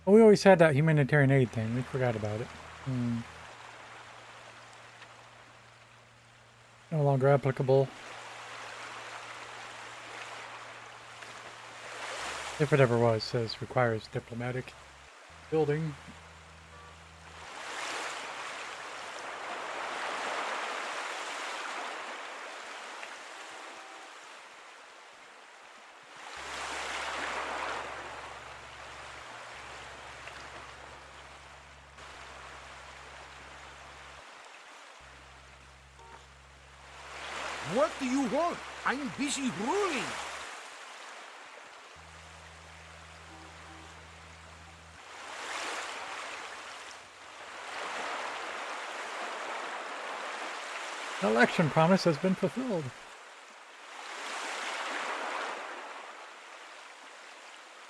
Well, we always had that humanitarian aid thing. We forgot about it. No longer applicable. If it ever was, says requires diplomatic building. What do you want? I'm busy ruling. An election promise has been fulfilled.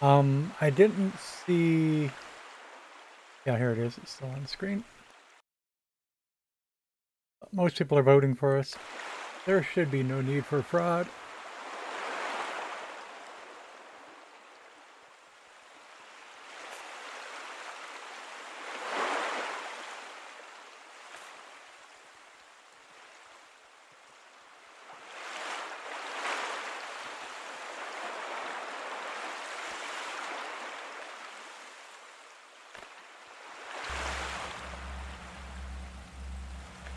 I didn't see... Yeah, here it is. It's still on the screen. Most people are voting for us. There should be no need for fraud.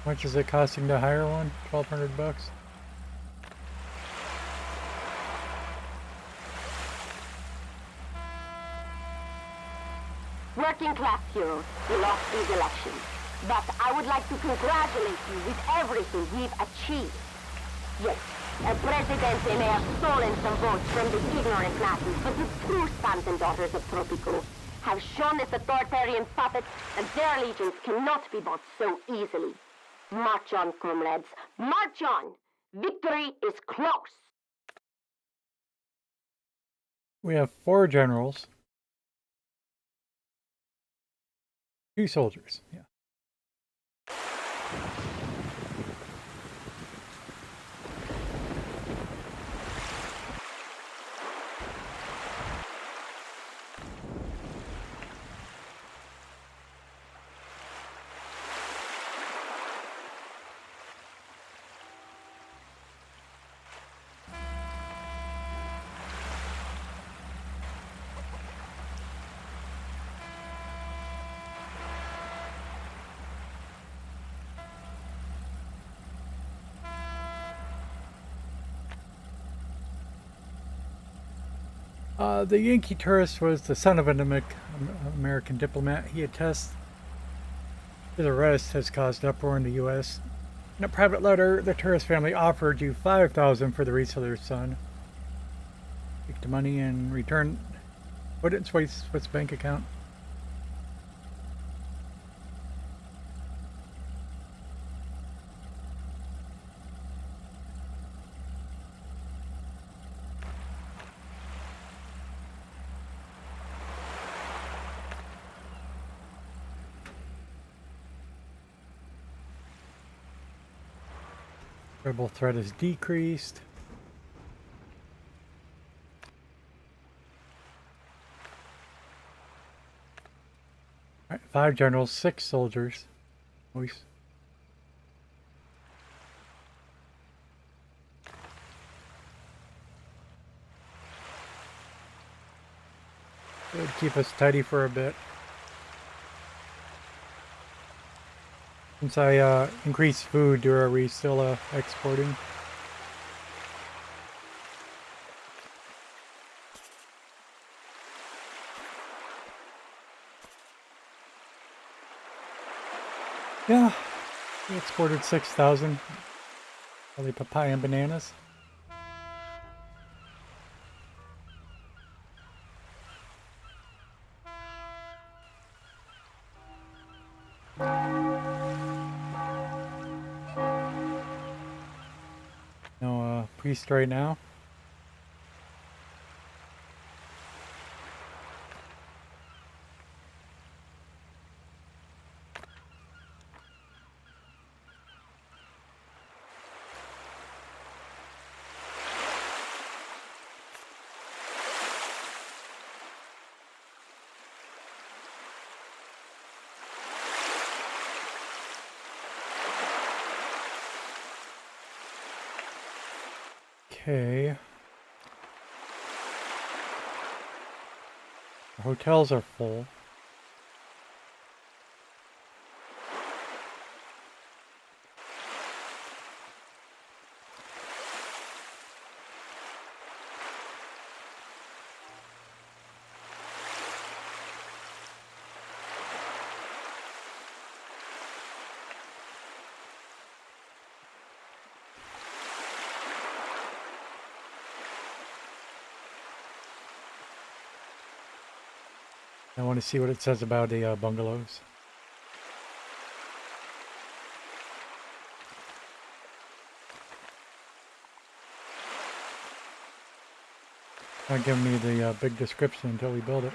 How much is it costing to hire one? 1,200 bucks. Working class heroes, you lost these elections. But I would like to congratulate you with everything we've achieved. Yes, a presidente may have stolen some votes from the ignorant masses, but the true sons and daughters of Tropico have shown this authoritarian puppet that their allegiance cannot be bought so easily. March on, comrades. March on! Victory is close! We have 4 generals. 2 soldiers, yeah. The Yankee tourist was the son of an American diplomat. He attests his arrest has caused uproar in the U.S. In a private letter, the tourist family offered you $5,000 for the release of their son. Take the money and return. Put it in Swiss bank account. Rebel threat is decreased. All right, 5 generals, 6 soldiers. Nice. It'd keep us tidy for a bit. Since I increased food, are we still exporting? Yeah, we exported 6,000. Probably papaya and bananas. No priest right now. Okay. The hotels are full. I want to see what it says about the bungalows. Not giving me the big description until we build it.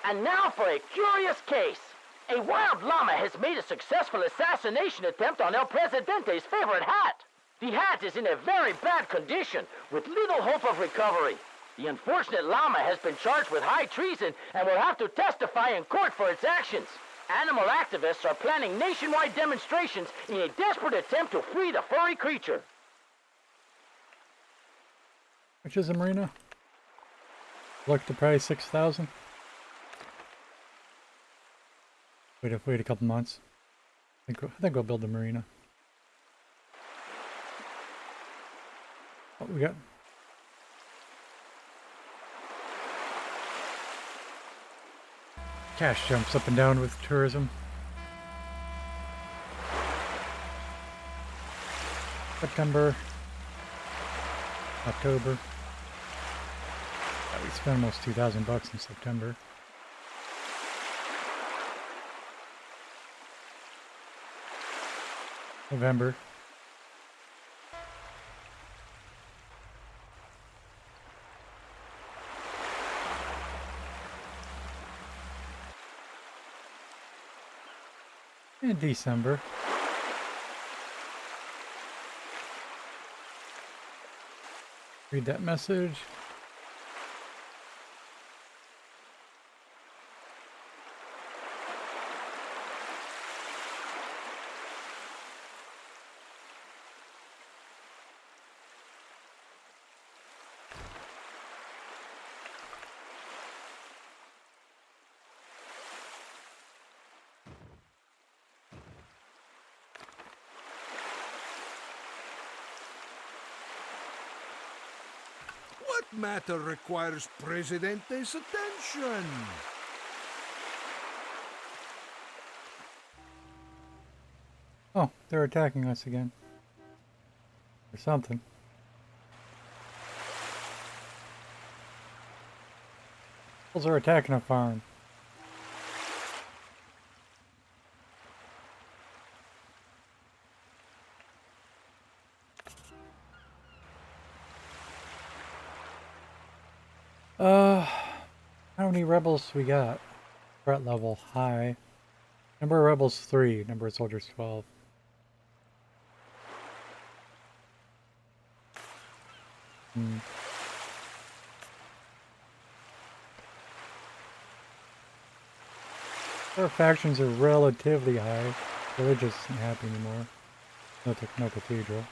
And now for a curious case. A wild llama has made a successful assassination attempt on El Presidente's favorite hat. The hat is in a very bad condition, with little hope of recovery. The unfortunate llama has been charged with high treason and will have to testify in court for its actions. Animal activists are planning nationwide demonstrations in a desperate attempt to free the furry creature. Which is a marina? Look, the price $6,000. Wait a couple months. I think we'll build the marina. What we got? Cash jumps up and down with tourism. September, October. We spent almost $2,000 in September. November. And December. Read that message. What matter requires Presidente's attention? Oh, they're attacking us again. Or something. Those are attacking a farm. How many rebels we got? Threat level high. Number of rebels 3, number of soldiers 12. Our factions are relatively high. Religious isn't happy anymore. No cathedral.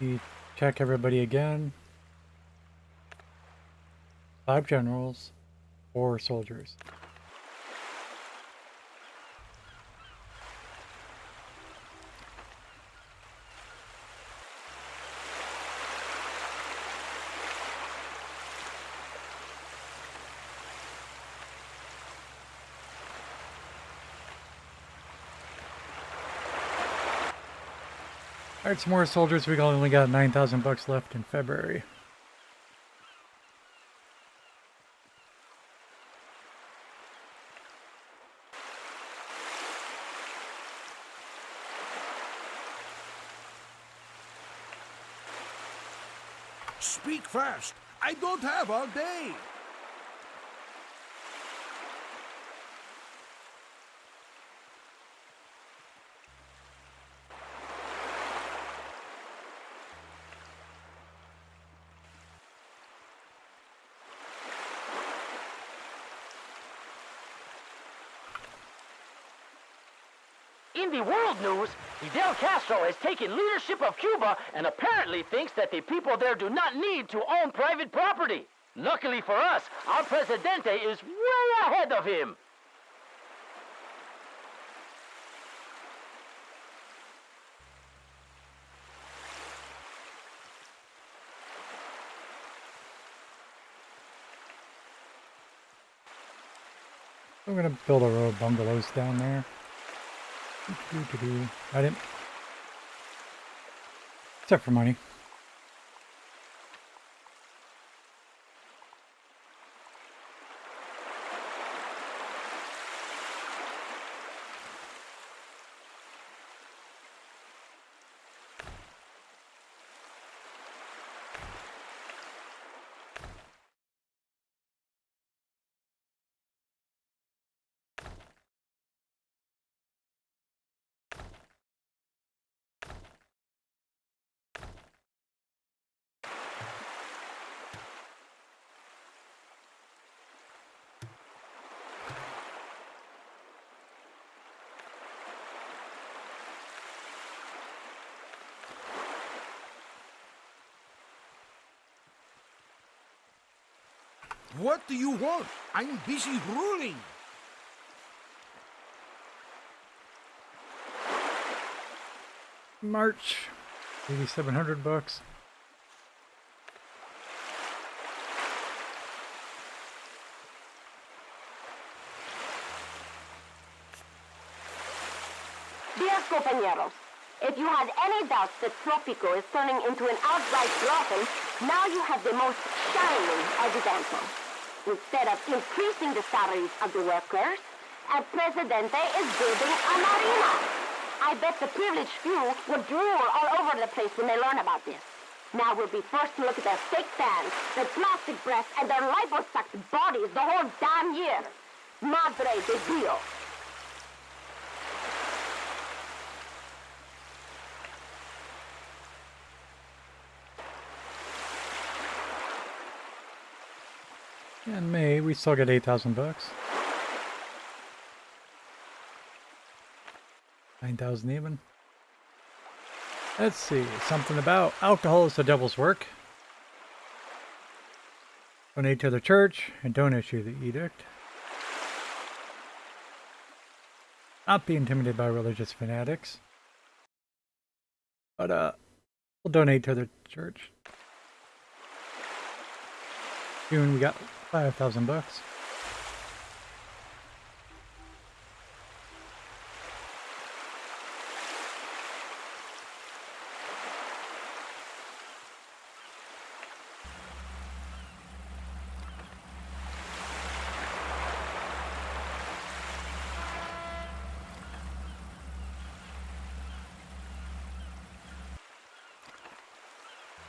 You check everybody again. 5 generals, 4 soldiers. Alright, some more soldiers. We only got $9,000 left in February. Speak fast. I don't have all day. In the world news, Fidel Castro has taken leadership of Cuba and apparently thinks that the people there do not need to own private property. Luckily for us, our Presidente is way ahead of him. I'm gonna build a row of bungalows down there. I didn't. Except for money. What do you want? I'm busy ruling. March. $8,700. Dear compañeros, if you had any doubts that Tropico is turning into an outright brothel, now you have the most shining example. Instead of increasing the salaries of the workers, El Presidente is building a marina. I bet the privileged few will drool all over the place when they learn about this. Now we'll be forced to look at their fake fans, their plastic breasts, and their liposucked bodies the whole damn year. Madre de Dios. In May, we still get $8,000. 9,000 even. Let's see, something about alcohol is the devil's work. Donate to the church and don't issue the edict. Not be intimidated by religious fanatics. But we'll donate to the church. June we got $5,000.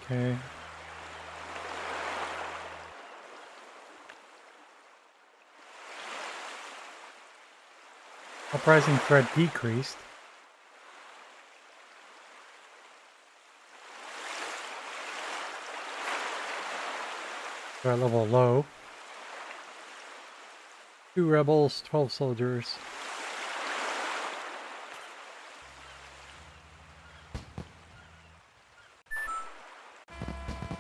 Okay. Uprising threat decreased. Threat level low. 2 rebels, 12 soldiers.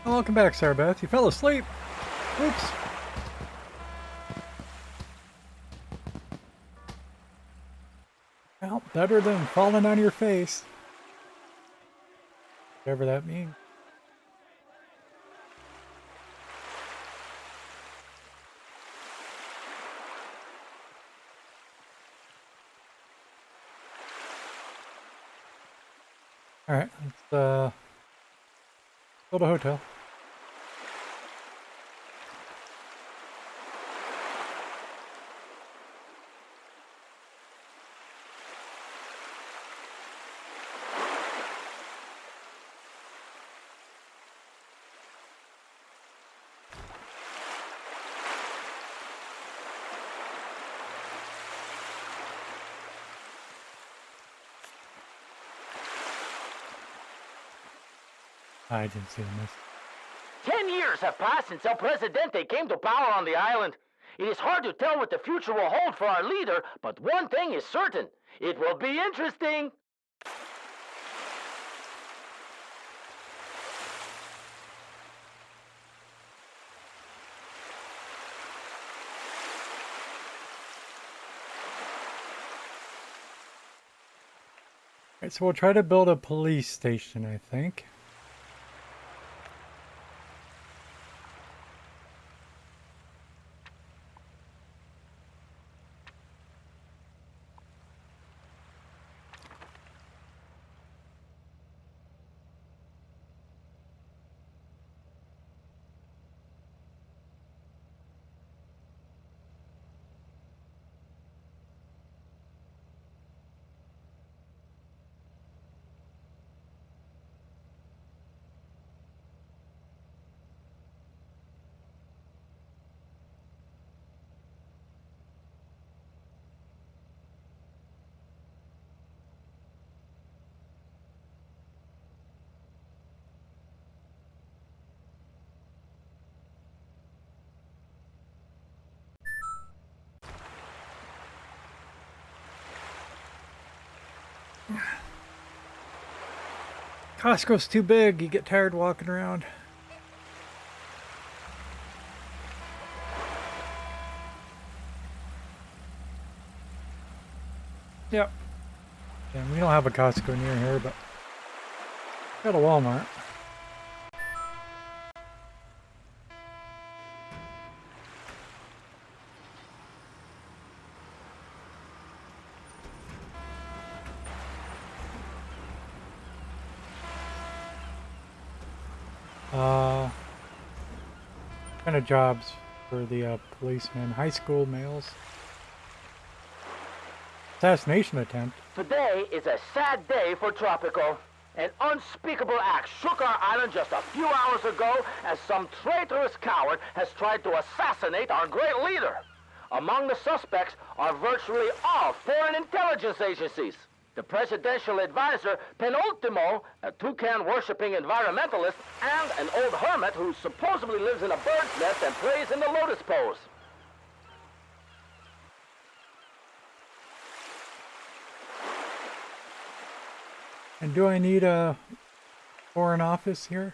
Oh, welcome back, Sarabeth. You fell asleep. Oops. Well, better than falling on your face. Whatever that means. Alright, let's build a hotel. I didn't see this. 10 years have passed since El Presidente came to power on the island. It is hard to tell what the future will hold for our leader, but one thing is certain. It will be interesting. Alright, so we'll try to build a police station, I think. Costco's too big. You get tired walking around. Yep. And we don't have a Costco near here, but got a Walmart. Kind of jobs for the policemen, high school males. Assassination attempt. Today is a sad day for Tropico. An unspeakable act shook our island just a few hours ago as some traitorous coward has tried to assassinate our great leader. Among the suspects are virtually all foreign intelligence agencies. The presidential advisor, Penultimo, a toucan-worshipping environmentalist, and an old hermit who supposedly lives in a bird's nest and prays in the lotus pose. And do I need a foreign office here?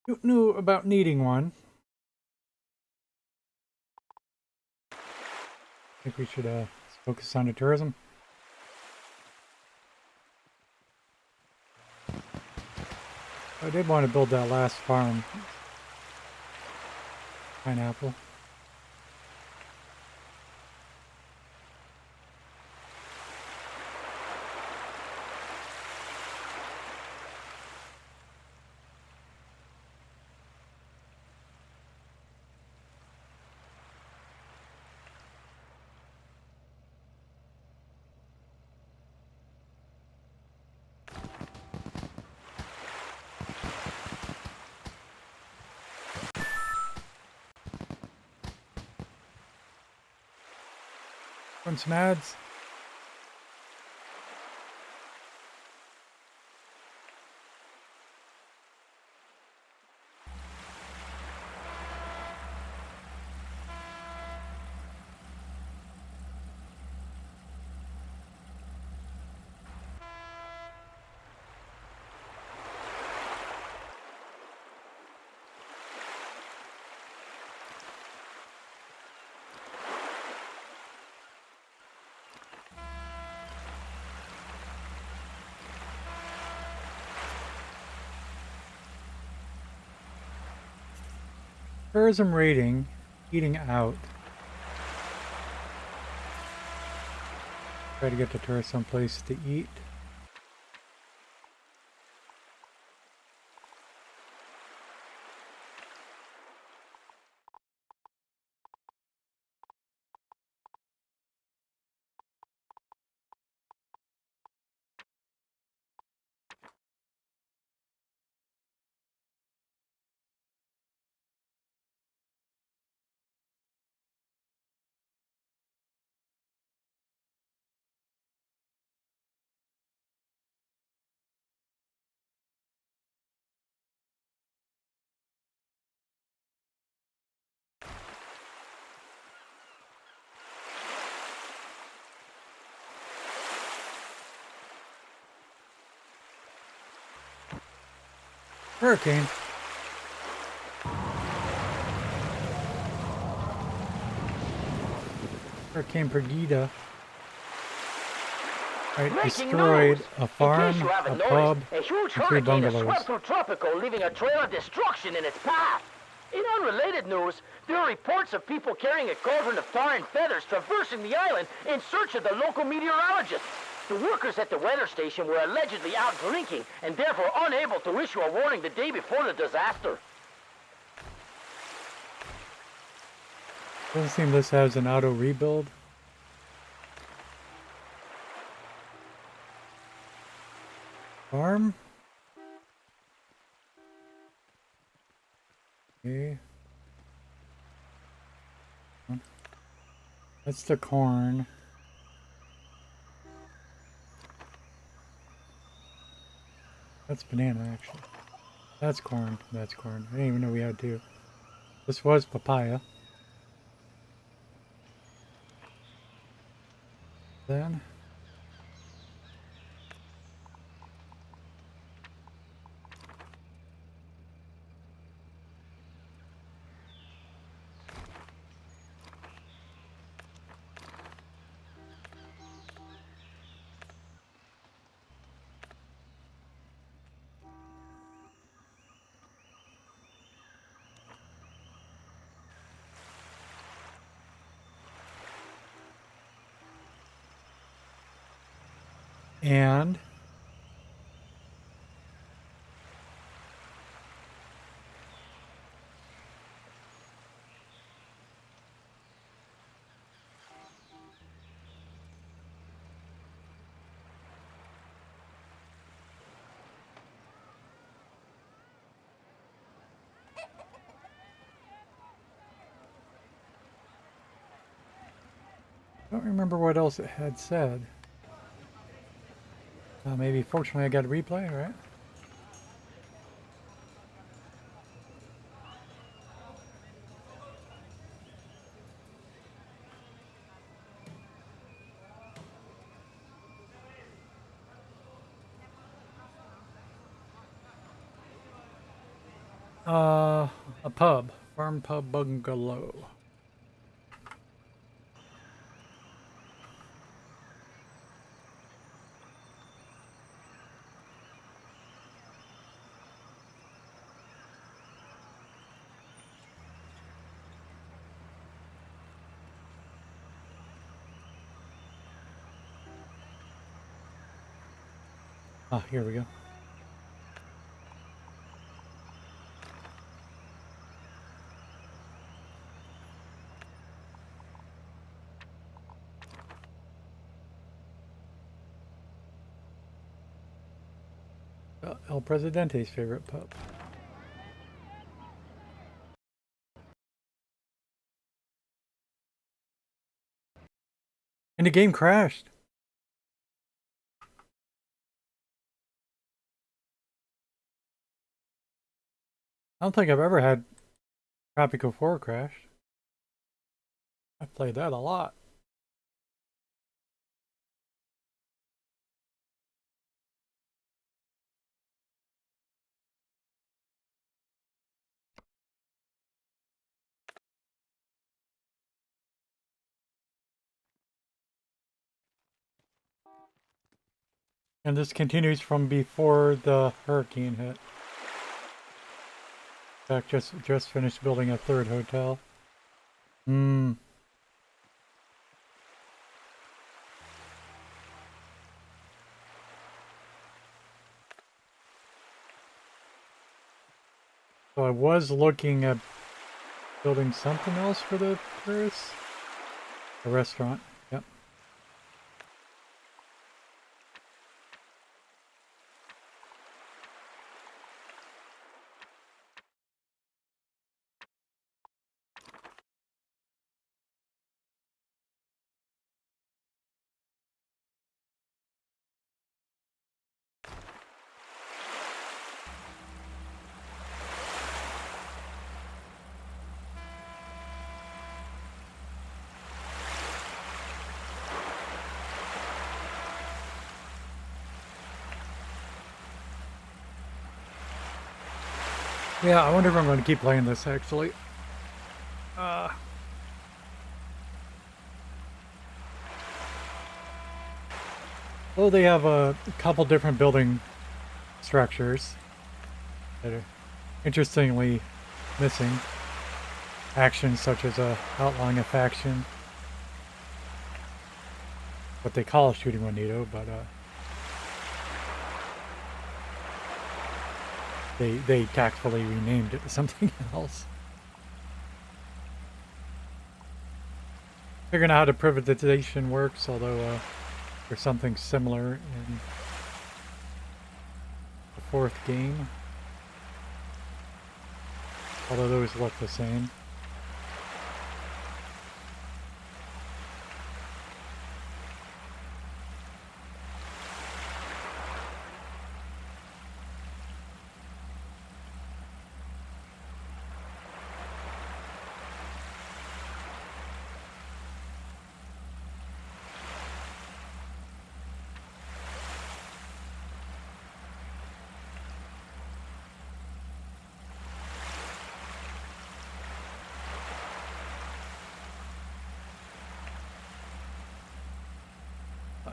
Who knew about needing one? I think we should focus on the tourism. I did want to build that last farm. Pineapple. Run some ads. Tourism rating, eating out. Try to get the tourists someplace to eat. Hurricane. Hurricane Perdita. Right, Breaking destroyed news! a farm, In case you haven't a noticed, pub, a huge and 3 hurricane has bungalows. swept through Tropico, leaving a trail of destruction in its path. In unrelated news, there are reports of people carrying a cauldron of tar and feathers traversing the island in search of the local meteorologist. The workers at the weather station were allegedly out drinking and therefore unable to issue a warning the day before the disaster. Doesn't seem this has an auto rebuild. Farm. Okay. That's the corn. That's banana, actually. That's corn. That's corn. I didn't even know we had two. This was papaya. Then. And I don't remember what else it had said. Maybe fortunately I got a replay, right? A pub. Farm pub bungalow. Ah, here we go. El Presidente's favorite pub. And the game crashed. I don't think I've ever had Tropico 4 crash. I've played that a lot. And this continues from before the hurricane hit. In fact, just finished building a third hotel. So I was looking at building something else for the tourists. A restaurant. Yep. Yeah, I wonder if I'm going to keep playing this actually. Well, they have a couple different building structures that are interestingly missing. Actions such as outlawing a faction, what they call shooting Juanito, but they tactfully renamed it to something else. Figuring out how the privatization works, although there's something similar in the fourth game. Although those look the same.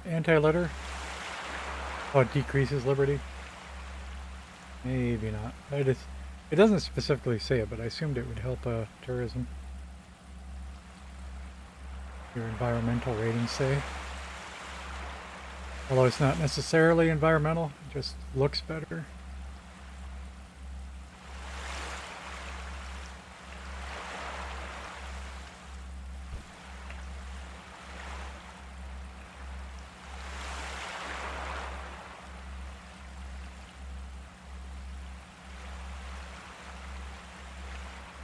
Anti-litter? Oh, it decreases liberty? Maybe not. It doesn't specifically say it, but I assumed it would help tourism. Your environmental ratings say. Although it's not necessarily environmental, it just looks better.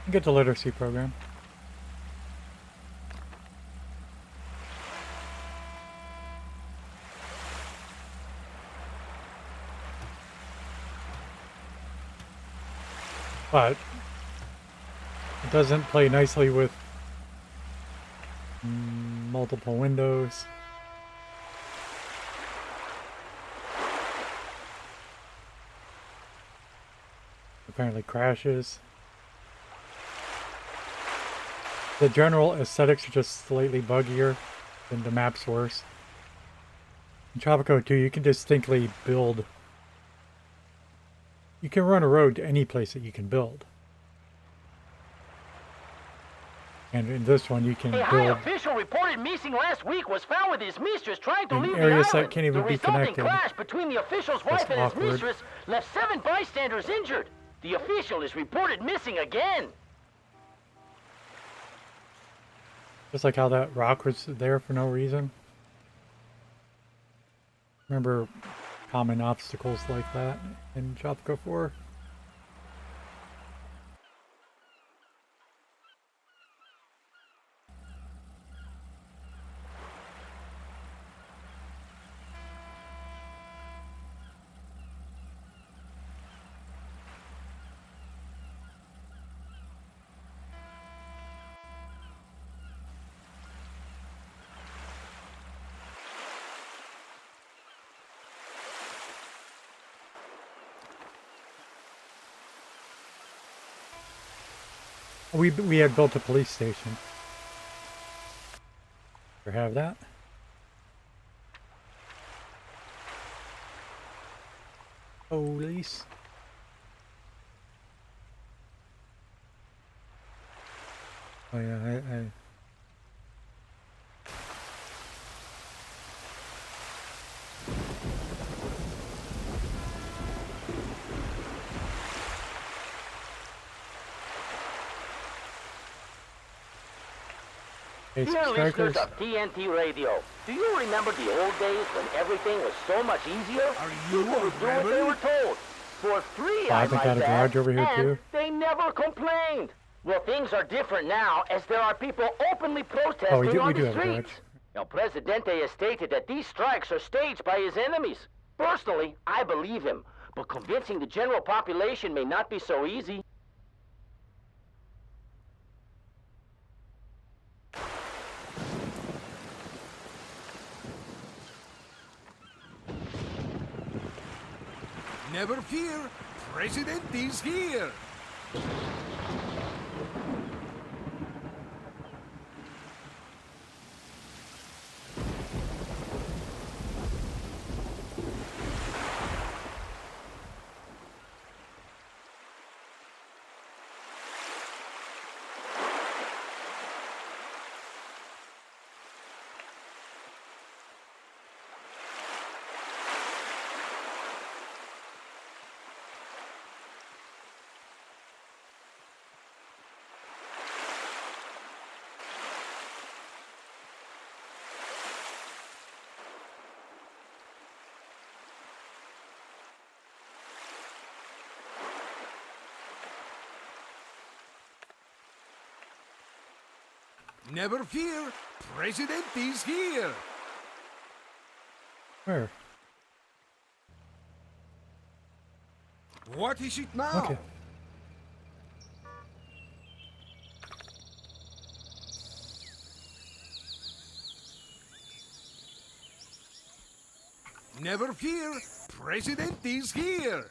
Get the literacy program. But it doesn't play nicely with multiple windows. Apparently crashes. The general aesthetics are just slightly buggier than the map's worse. In Tropico 2, you can distinctly build. You can run a road to any place that you can build. And in this one, you can A high build official reported missing last week was found with his mistress trying to in leave the areas island. that can't even the be resulting connected. clash between the official's wife and awkward. his mistress left 7 bystanders injured. The official is reported missing again. Just like how that rock was there for no reason. Remember common obstacles like that in Tropico 4? We had built a police station. Ever have that? Police. Oh yeah, I basic Dear strikers. listeners of TNT Radio, do you remember the old days when everything was so much easier? Are you People a would do what they rebel? were told. For free, I I think might I had a add, garage over here, and too. they never complained. Well, things are different now, as there are people openly protesting we on do the have a garage. streets. El Presidente has stated that these strikes are staged by his enemies. Personally, I believe him, but convincing the general population may not be so easy. Never fear, President is here. Never fear, President is here. Where? What is it now? Okay. Never fear, President is here.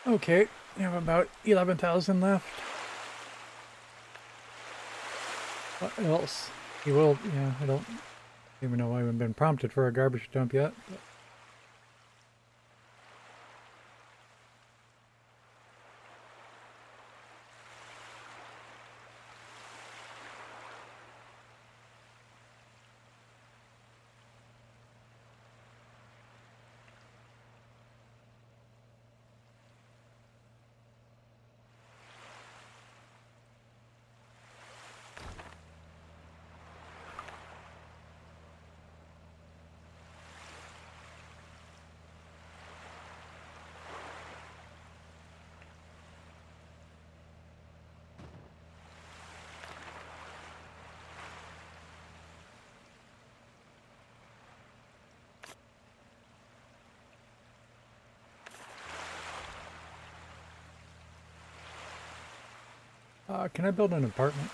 Okay, we have about 11,000 left. What else? You will, yeah, I don't even know I haven't been prompted for a garbage dump yet. But. Can I build an apartment?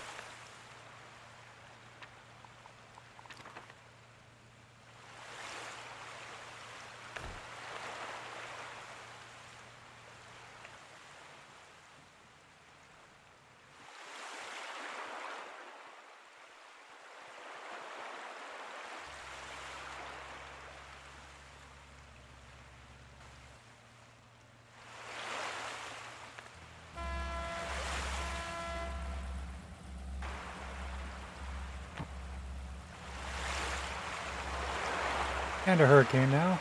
And a hurricane now.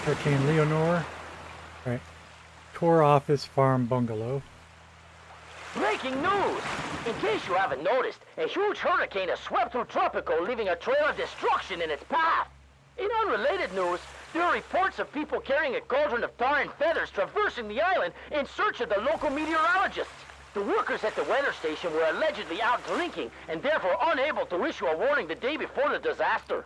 Hurricane Leonore. Right. Tour office farm bungalow. Breaking news! In case you haven't noticed, a huge hurricane has swept through Tropico, leaving a trail of destruction in its path. In unrelated news, there are reports of people carrying a cauldron of tar and feathers traversing the island in search of the local meteorologists. The workers at the weather station were allegedly out drinking and therefore unable to issue a warning the day before the disaster.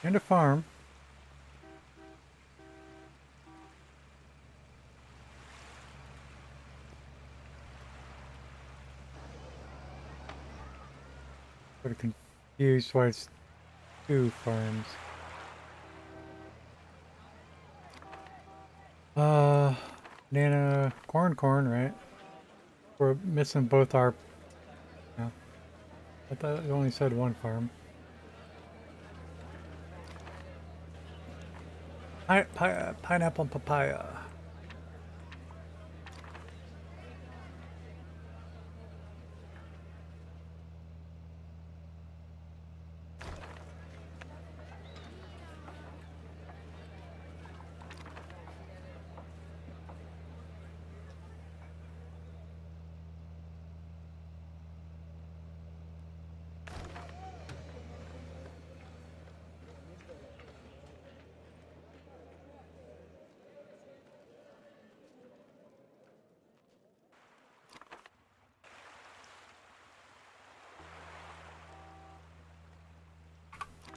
And a farm. Sort of confused why it's two farms. Banana, corn, right? We're missing both our. Yeah. I thought it only said one farm. Pineapple and papaya.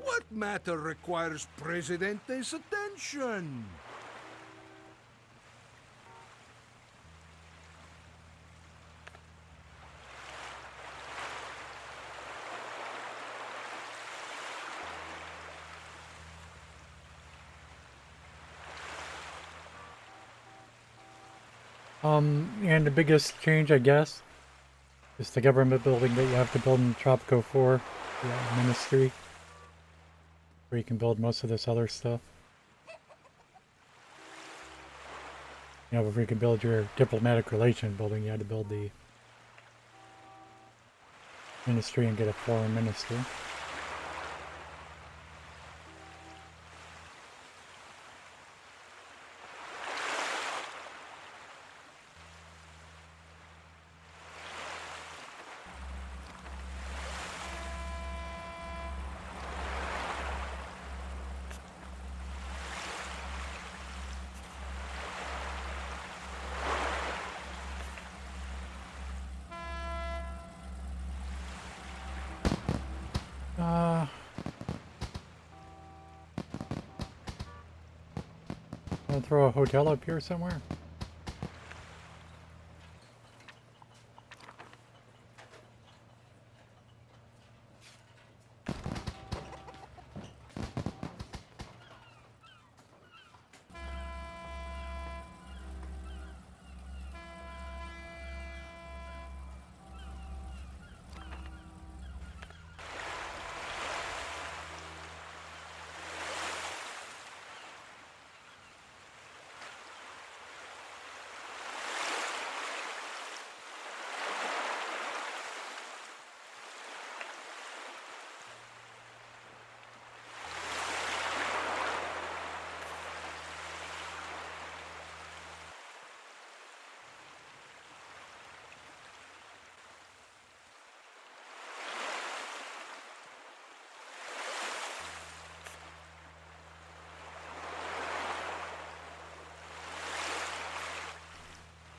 What matter requires Presidente's attention? And the biggest change, I guess, is the government building that you have to build in Tropico 4, the ministry, where you can build most of this other stuff. You know, before you can build your diplomatic relation building, you had to build the ministry and get a foreign minister. I'll throw a hotel up here somewhere.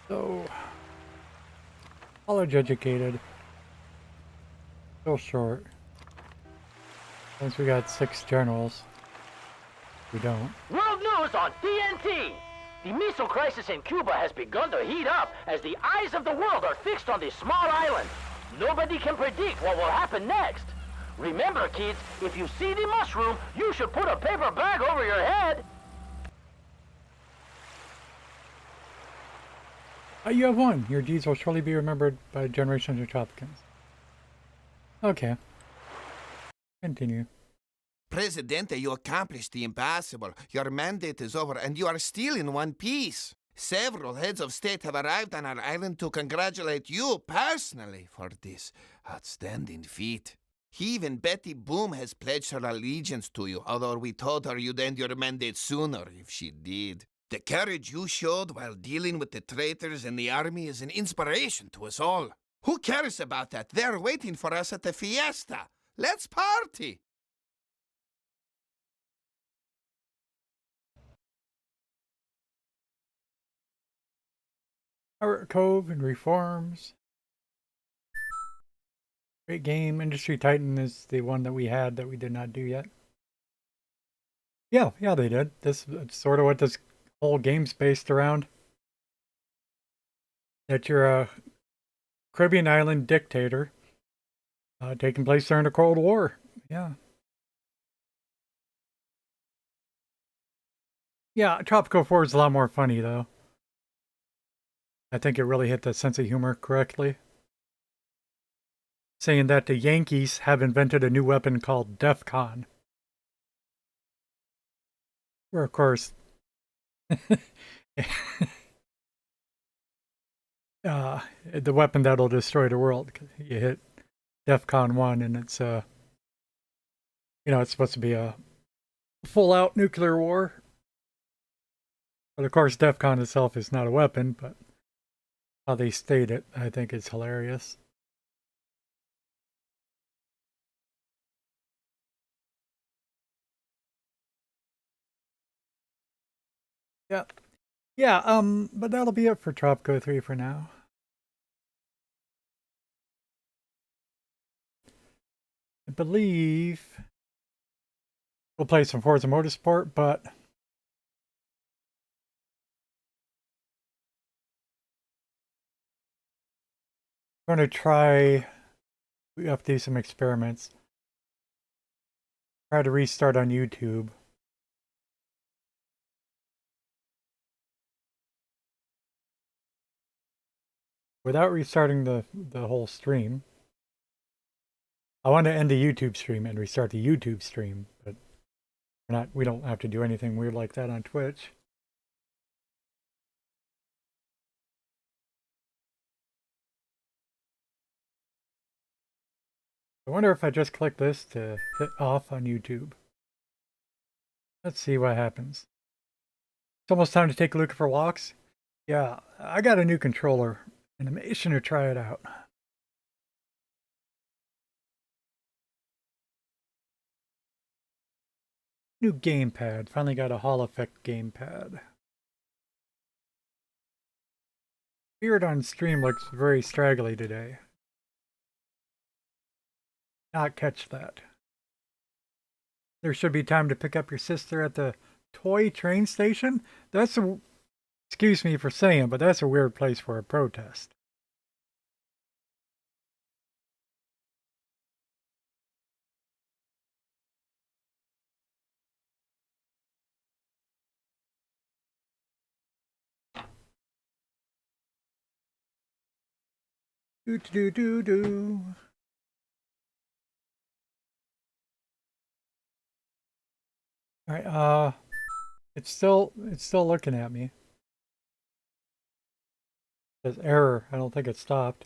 So, college educated. Still short. Once we got 6 generals, we don't. World news on TNT! The missile crisis in Cuba has begun to heat up as the eyes of the world are fixed on this small island. Nobody can predict what will happen next. Remember, kids, if you see the mushroom, you should put a paper bag over your head. You have won. Your deeds will surely be remembered by generations of Tropicans. Okay. Continue. Presidente, you accomplished the impossible. Your mandate is over, and you are still in one piece. Several heads of state have arrived on our island to congratulate you personally for this outstanding feat. Even Betty Boom has pledged her allegiance to you, although we told her you'd end your mandate sooner if she did. The courage you showed while dealing with the traitors in the army is an inspiration to us all. Who cares about that? They're waiting for us at the fiesta. Let's party! Pirate Cove and reforms. Great game. Industry Titan is the one that we had that we did not do yet. Yeah, they did. This is sort of what this whole game's based around. That you're a Caribbean island dictator taking place during the Cold War. Yeah. Yeah, Tropico 4 is a lot more funny, though. I think it really hit the sense of humor correctly. Saying that the Yankees have invented a new weapon called DEFCON. Where, of course, the weapon that'll destroy the world. You hit DEFCON 1 and it's, you know, it's supposed to be a full-out nuclear war. But of course, DEFCON itself is not a weapon, but how they state it, I think, is hilarious. Yeah. Yeah, but that'll be it for Tropico 3 for now. I believe we'll play some Forza Motorsport, but I'm going to try, we have to do some experiments. Try to restart on YouTube. without restarting the whole stream. I want to end the YouTube stream and restart the YouTube stream, but we don't have to do anything weird like that on Twitch. I wonder if I just click this to hit off on YouTube. Let's see what happens. It's almost time to take Luca for walks. Yeah, I got a new controller and I'm itching to try it out. New gamepad. Finally got a Hall Effect gamepad. Beard on stream looks very straggly today. Not catch that. There should be time to pick up your sister at the toy train station? That's a... Excuse me for saying, but that's a weird place for a protest. Do. All right, it's still looking at me. It says error. I don't think it stopped.